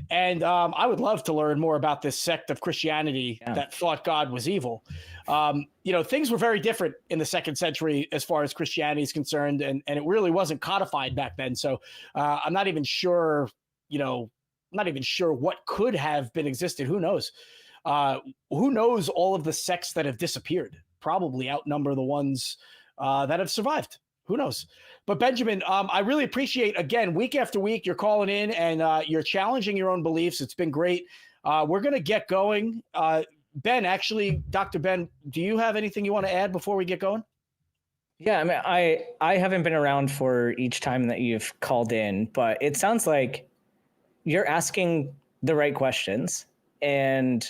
And I would love to learn more about this sect of Christianity that thought God was evil. Things were very different in the 2nd century as far as Christianity is concerned, and it really wasn't codified back then. So I'm not even sure, what could have been existed. Who knows? Who knows all of the sects that have disappeared? Probably outnumber the ones that have survived. Who knows? But Benjamin, I really appreciate, again, week after week, you're calling in and you're challenging your own beliefs. It's been great. We're going to get going. Ben, actually, Dr. Ben, do you have anything you want to add before we get going? Yeah, I mean, I haven't been around for each time that you've called in, but it sounds like you're asking the right questions, and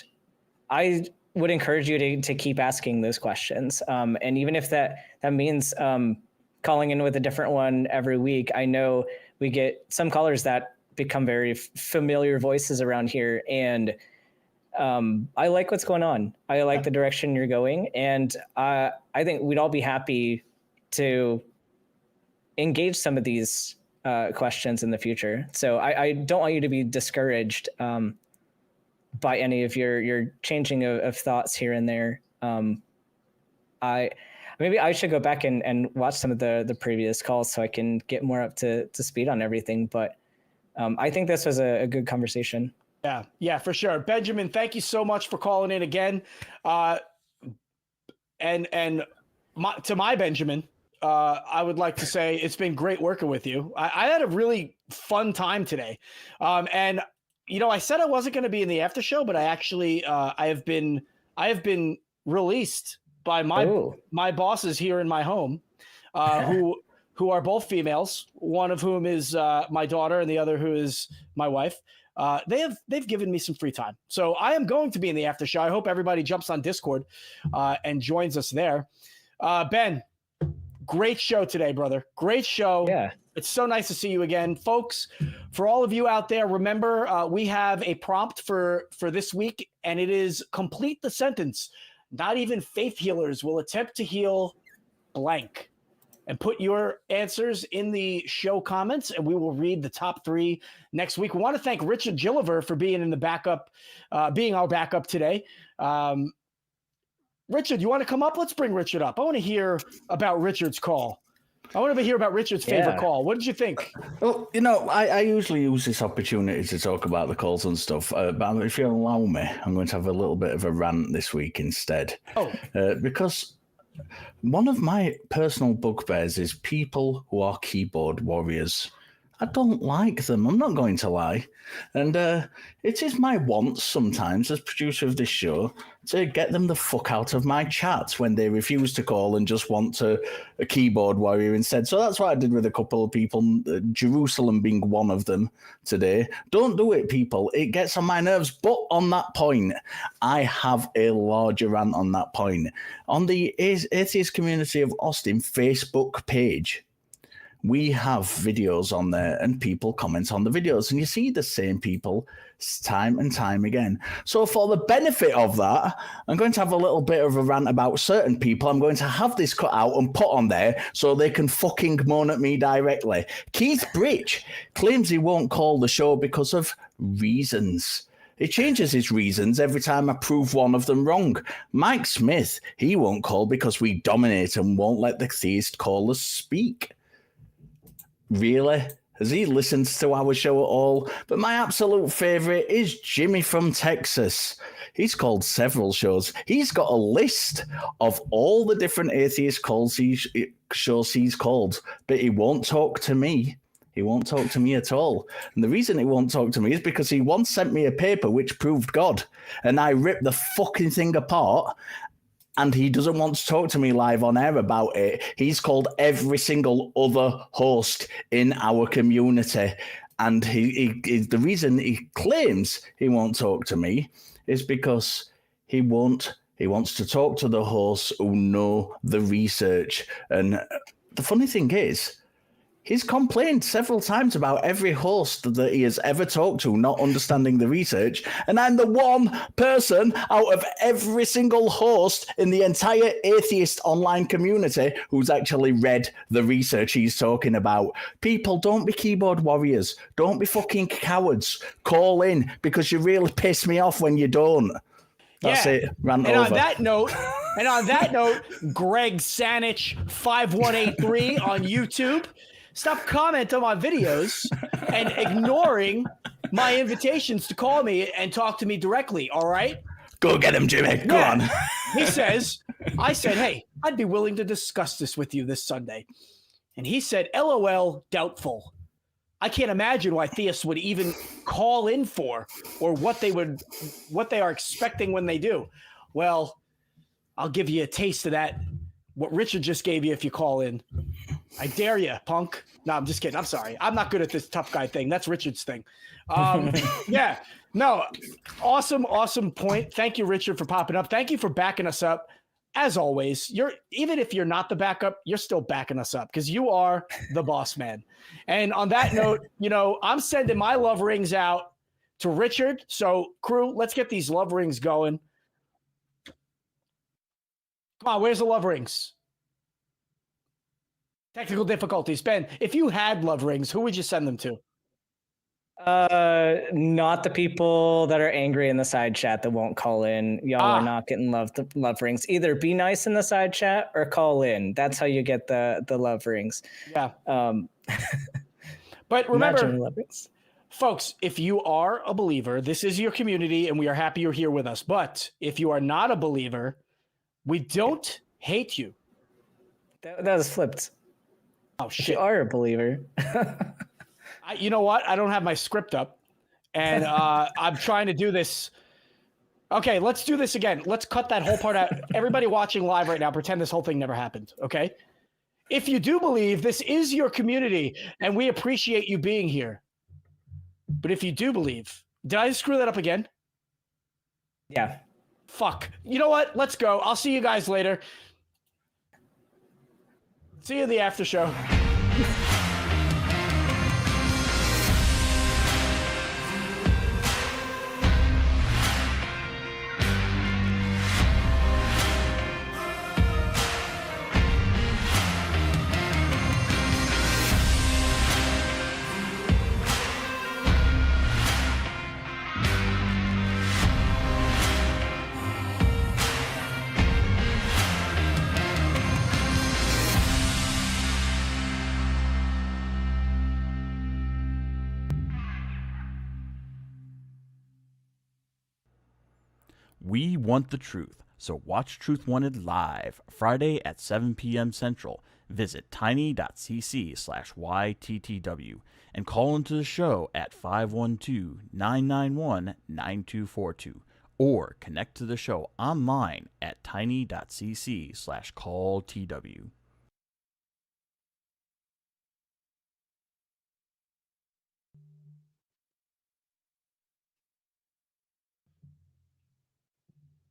I would encourage you to keep asking those questions. And even if that means calling in with a different one every week, I know we get some callers that become very familiar voices around here, and I like what's going on. I like the direction you're going, and I think we'd all be happy to engage some of these questions in the future. So I don't want you to be discouraged by any of your changing of thoughts here and there. Maybe I should go back and watch some of the previous calls so I can get more up to speed on everything. But I think this was a good conversation. Yeah, for sure. Benjamin, thank you so much for calling in again. To my Benjamin, I would like to say it's been great working with you. I had a really fun time today. And I said I wasn't going to be in the after show, but I actually I have been released by my bosses here in my home, who are both females, one of whom is my daughter and the other who is my wife. They've given me some free time. So I am going to be in the after show. I hope everybody jumps on Discord and joins us there. Ben, great show today, brother. Great show. Yeah. It's so nice to see you again. Folks, for all of you out there, remember we have a prompt for this week, and it is complete the sentence. Not even faith healers will attempt to heal blank. And put your answers in the show comments, and we will read the top 3 next week. We want to thank Richard Gilliver for being in the backup, being our backup today. Richard, you want to come up? Let's bring Richard up. I want to hear about Richard's call. I want to hear about Richard's favorite call. What did you think? Well, I usually use this opportunity to talk about the calls and stuff, but if you allow me, I'm going to have a little bit of a rant this week instead. Because one of my personal bugbears is people who are keyboard warriors. I don't like them, I'm not going to lie. And it is my want sometimes as producer of this show to get them the fuck out of my chat when they refuse to call and just want a keyboard warrior instead. So that's what I did with a couple of people, Jerusalem being one of them today. Don't do it, people. It gets on my nerves. But on that point, I have a larger rant on that point. On the Atheist Community of Austin Facebook page, we have videos on there and people comment on the videos, and you see the same people time and time again. So for the benefit of that, I'm going to have a little bit of a rant about certain people. I'm going to have this cut out and put on there so they can fucking moan at me directly. Keith Bridge claims he won't call the show because of reasons. He changes his reasons every time I prove one of them wrong. Mike Smith, he won't call because we dominate and won't let the theist callers speak. Really? Has he listened to our show at all? But my absolute favourite is Jimmy from Texas. He's called several shows. He's got a list of all the different atheist shows he's called, but he won't talk to me. He won't talk to me at all. And the reason he won't talk to me is because he once sent me a paper which proved God, and I ripped the fucking thing apart. And he doesn't want to talk to me live on air about it. He's called every single other host in our community. And the reason he claims he won't talk to me is because he wants to talk to the hosts who know the research. And the funny thing is, he's complained several times about every host that he has ever talked to not understanding the research. And I'm the one person out of every single host in the entire atheist online community who's actually read the research he's talking about. People, don't be keyboard warriors. Don't be fucking cowards. Call in, because you really piss me off when you don't. That's it. Rant over. On that note, Greg Sanich 5183 on YouTube. Stop commenting on my videos and ignoring my invitations to call me and talk to me directly, all right? Go get him, Jimmy. Go on. I said, hey, I'd be willing to discuss this with you this Sunday. And he said, LOL, doubtful. I can't imagine why theists would even call in for, or what they are expecting when they do. Well, I'll give you a taste of that, what Richard just gave you if you call in. I dare you, punk. No, I'm just kidding. I'm sorry. I'm not good at this tough guy thing. That's Richard's thing. Yeah. No, awesome point. Thank you, Richard, for popping up. Thank you for backing us up. As always, even if you're not the backup, you're still backing us up because you are the boss man. And on that note, I'm sending my love rings out to Richard. So, crew, let's get these love rings going. Come on, where's the love rings? Technical difficulties. Ben, if you had love rings, who would you send them to? Not the people that are angry in the side chat that won't call in. Y'all are not getting love rings. Either be nice in the side chat or call in. That's how you get the love rings. Yeah. But remember, love rings. Folks, if you are a believer, this is your community and we are happy you're here with us. But if you are not a believer, we don't hate you. That was flipped. Oh, shit. If you are a believer. You know what? I don't have my script up, and I'm trying to do this. Okay, let's do this again. Let's cut that whole part out. Everybody watching live right now, pretend this whole thing never happened, okay? If you do believe, this is your community, and we appreciate you being here. But if you do believe, did I screw that up again? Yeah. Fuck. You know what? Let's go. I'll see you guys later. See you in the after show. We want the truth, so watch Truth Wanted live, Friday at 7 p.m. Central. Visit tiny.cc/YTTW and call into the show at 512-991-9242 or connect to the show online at tiny.cc/calltw.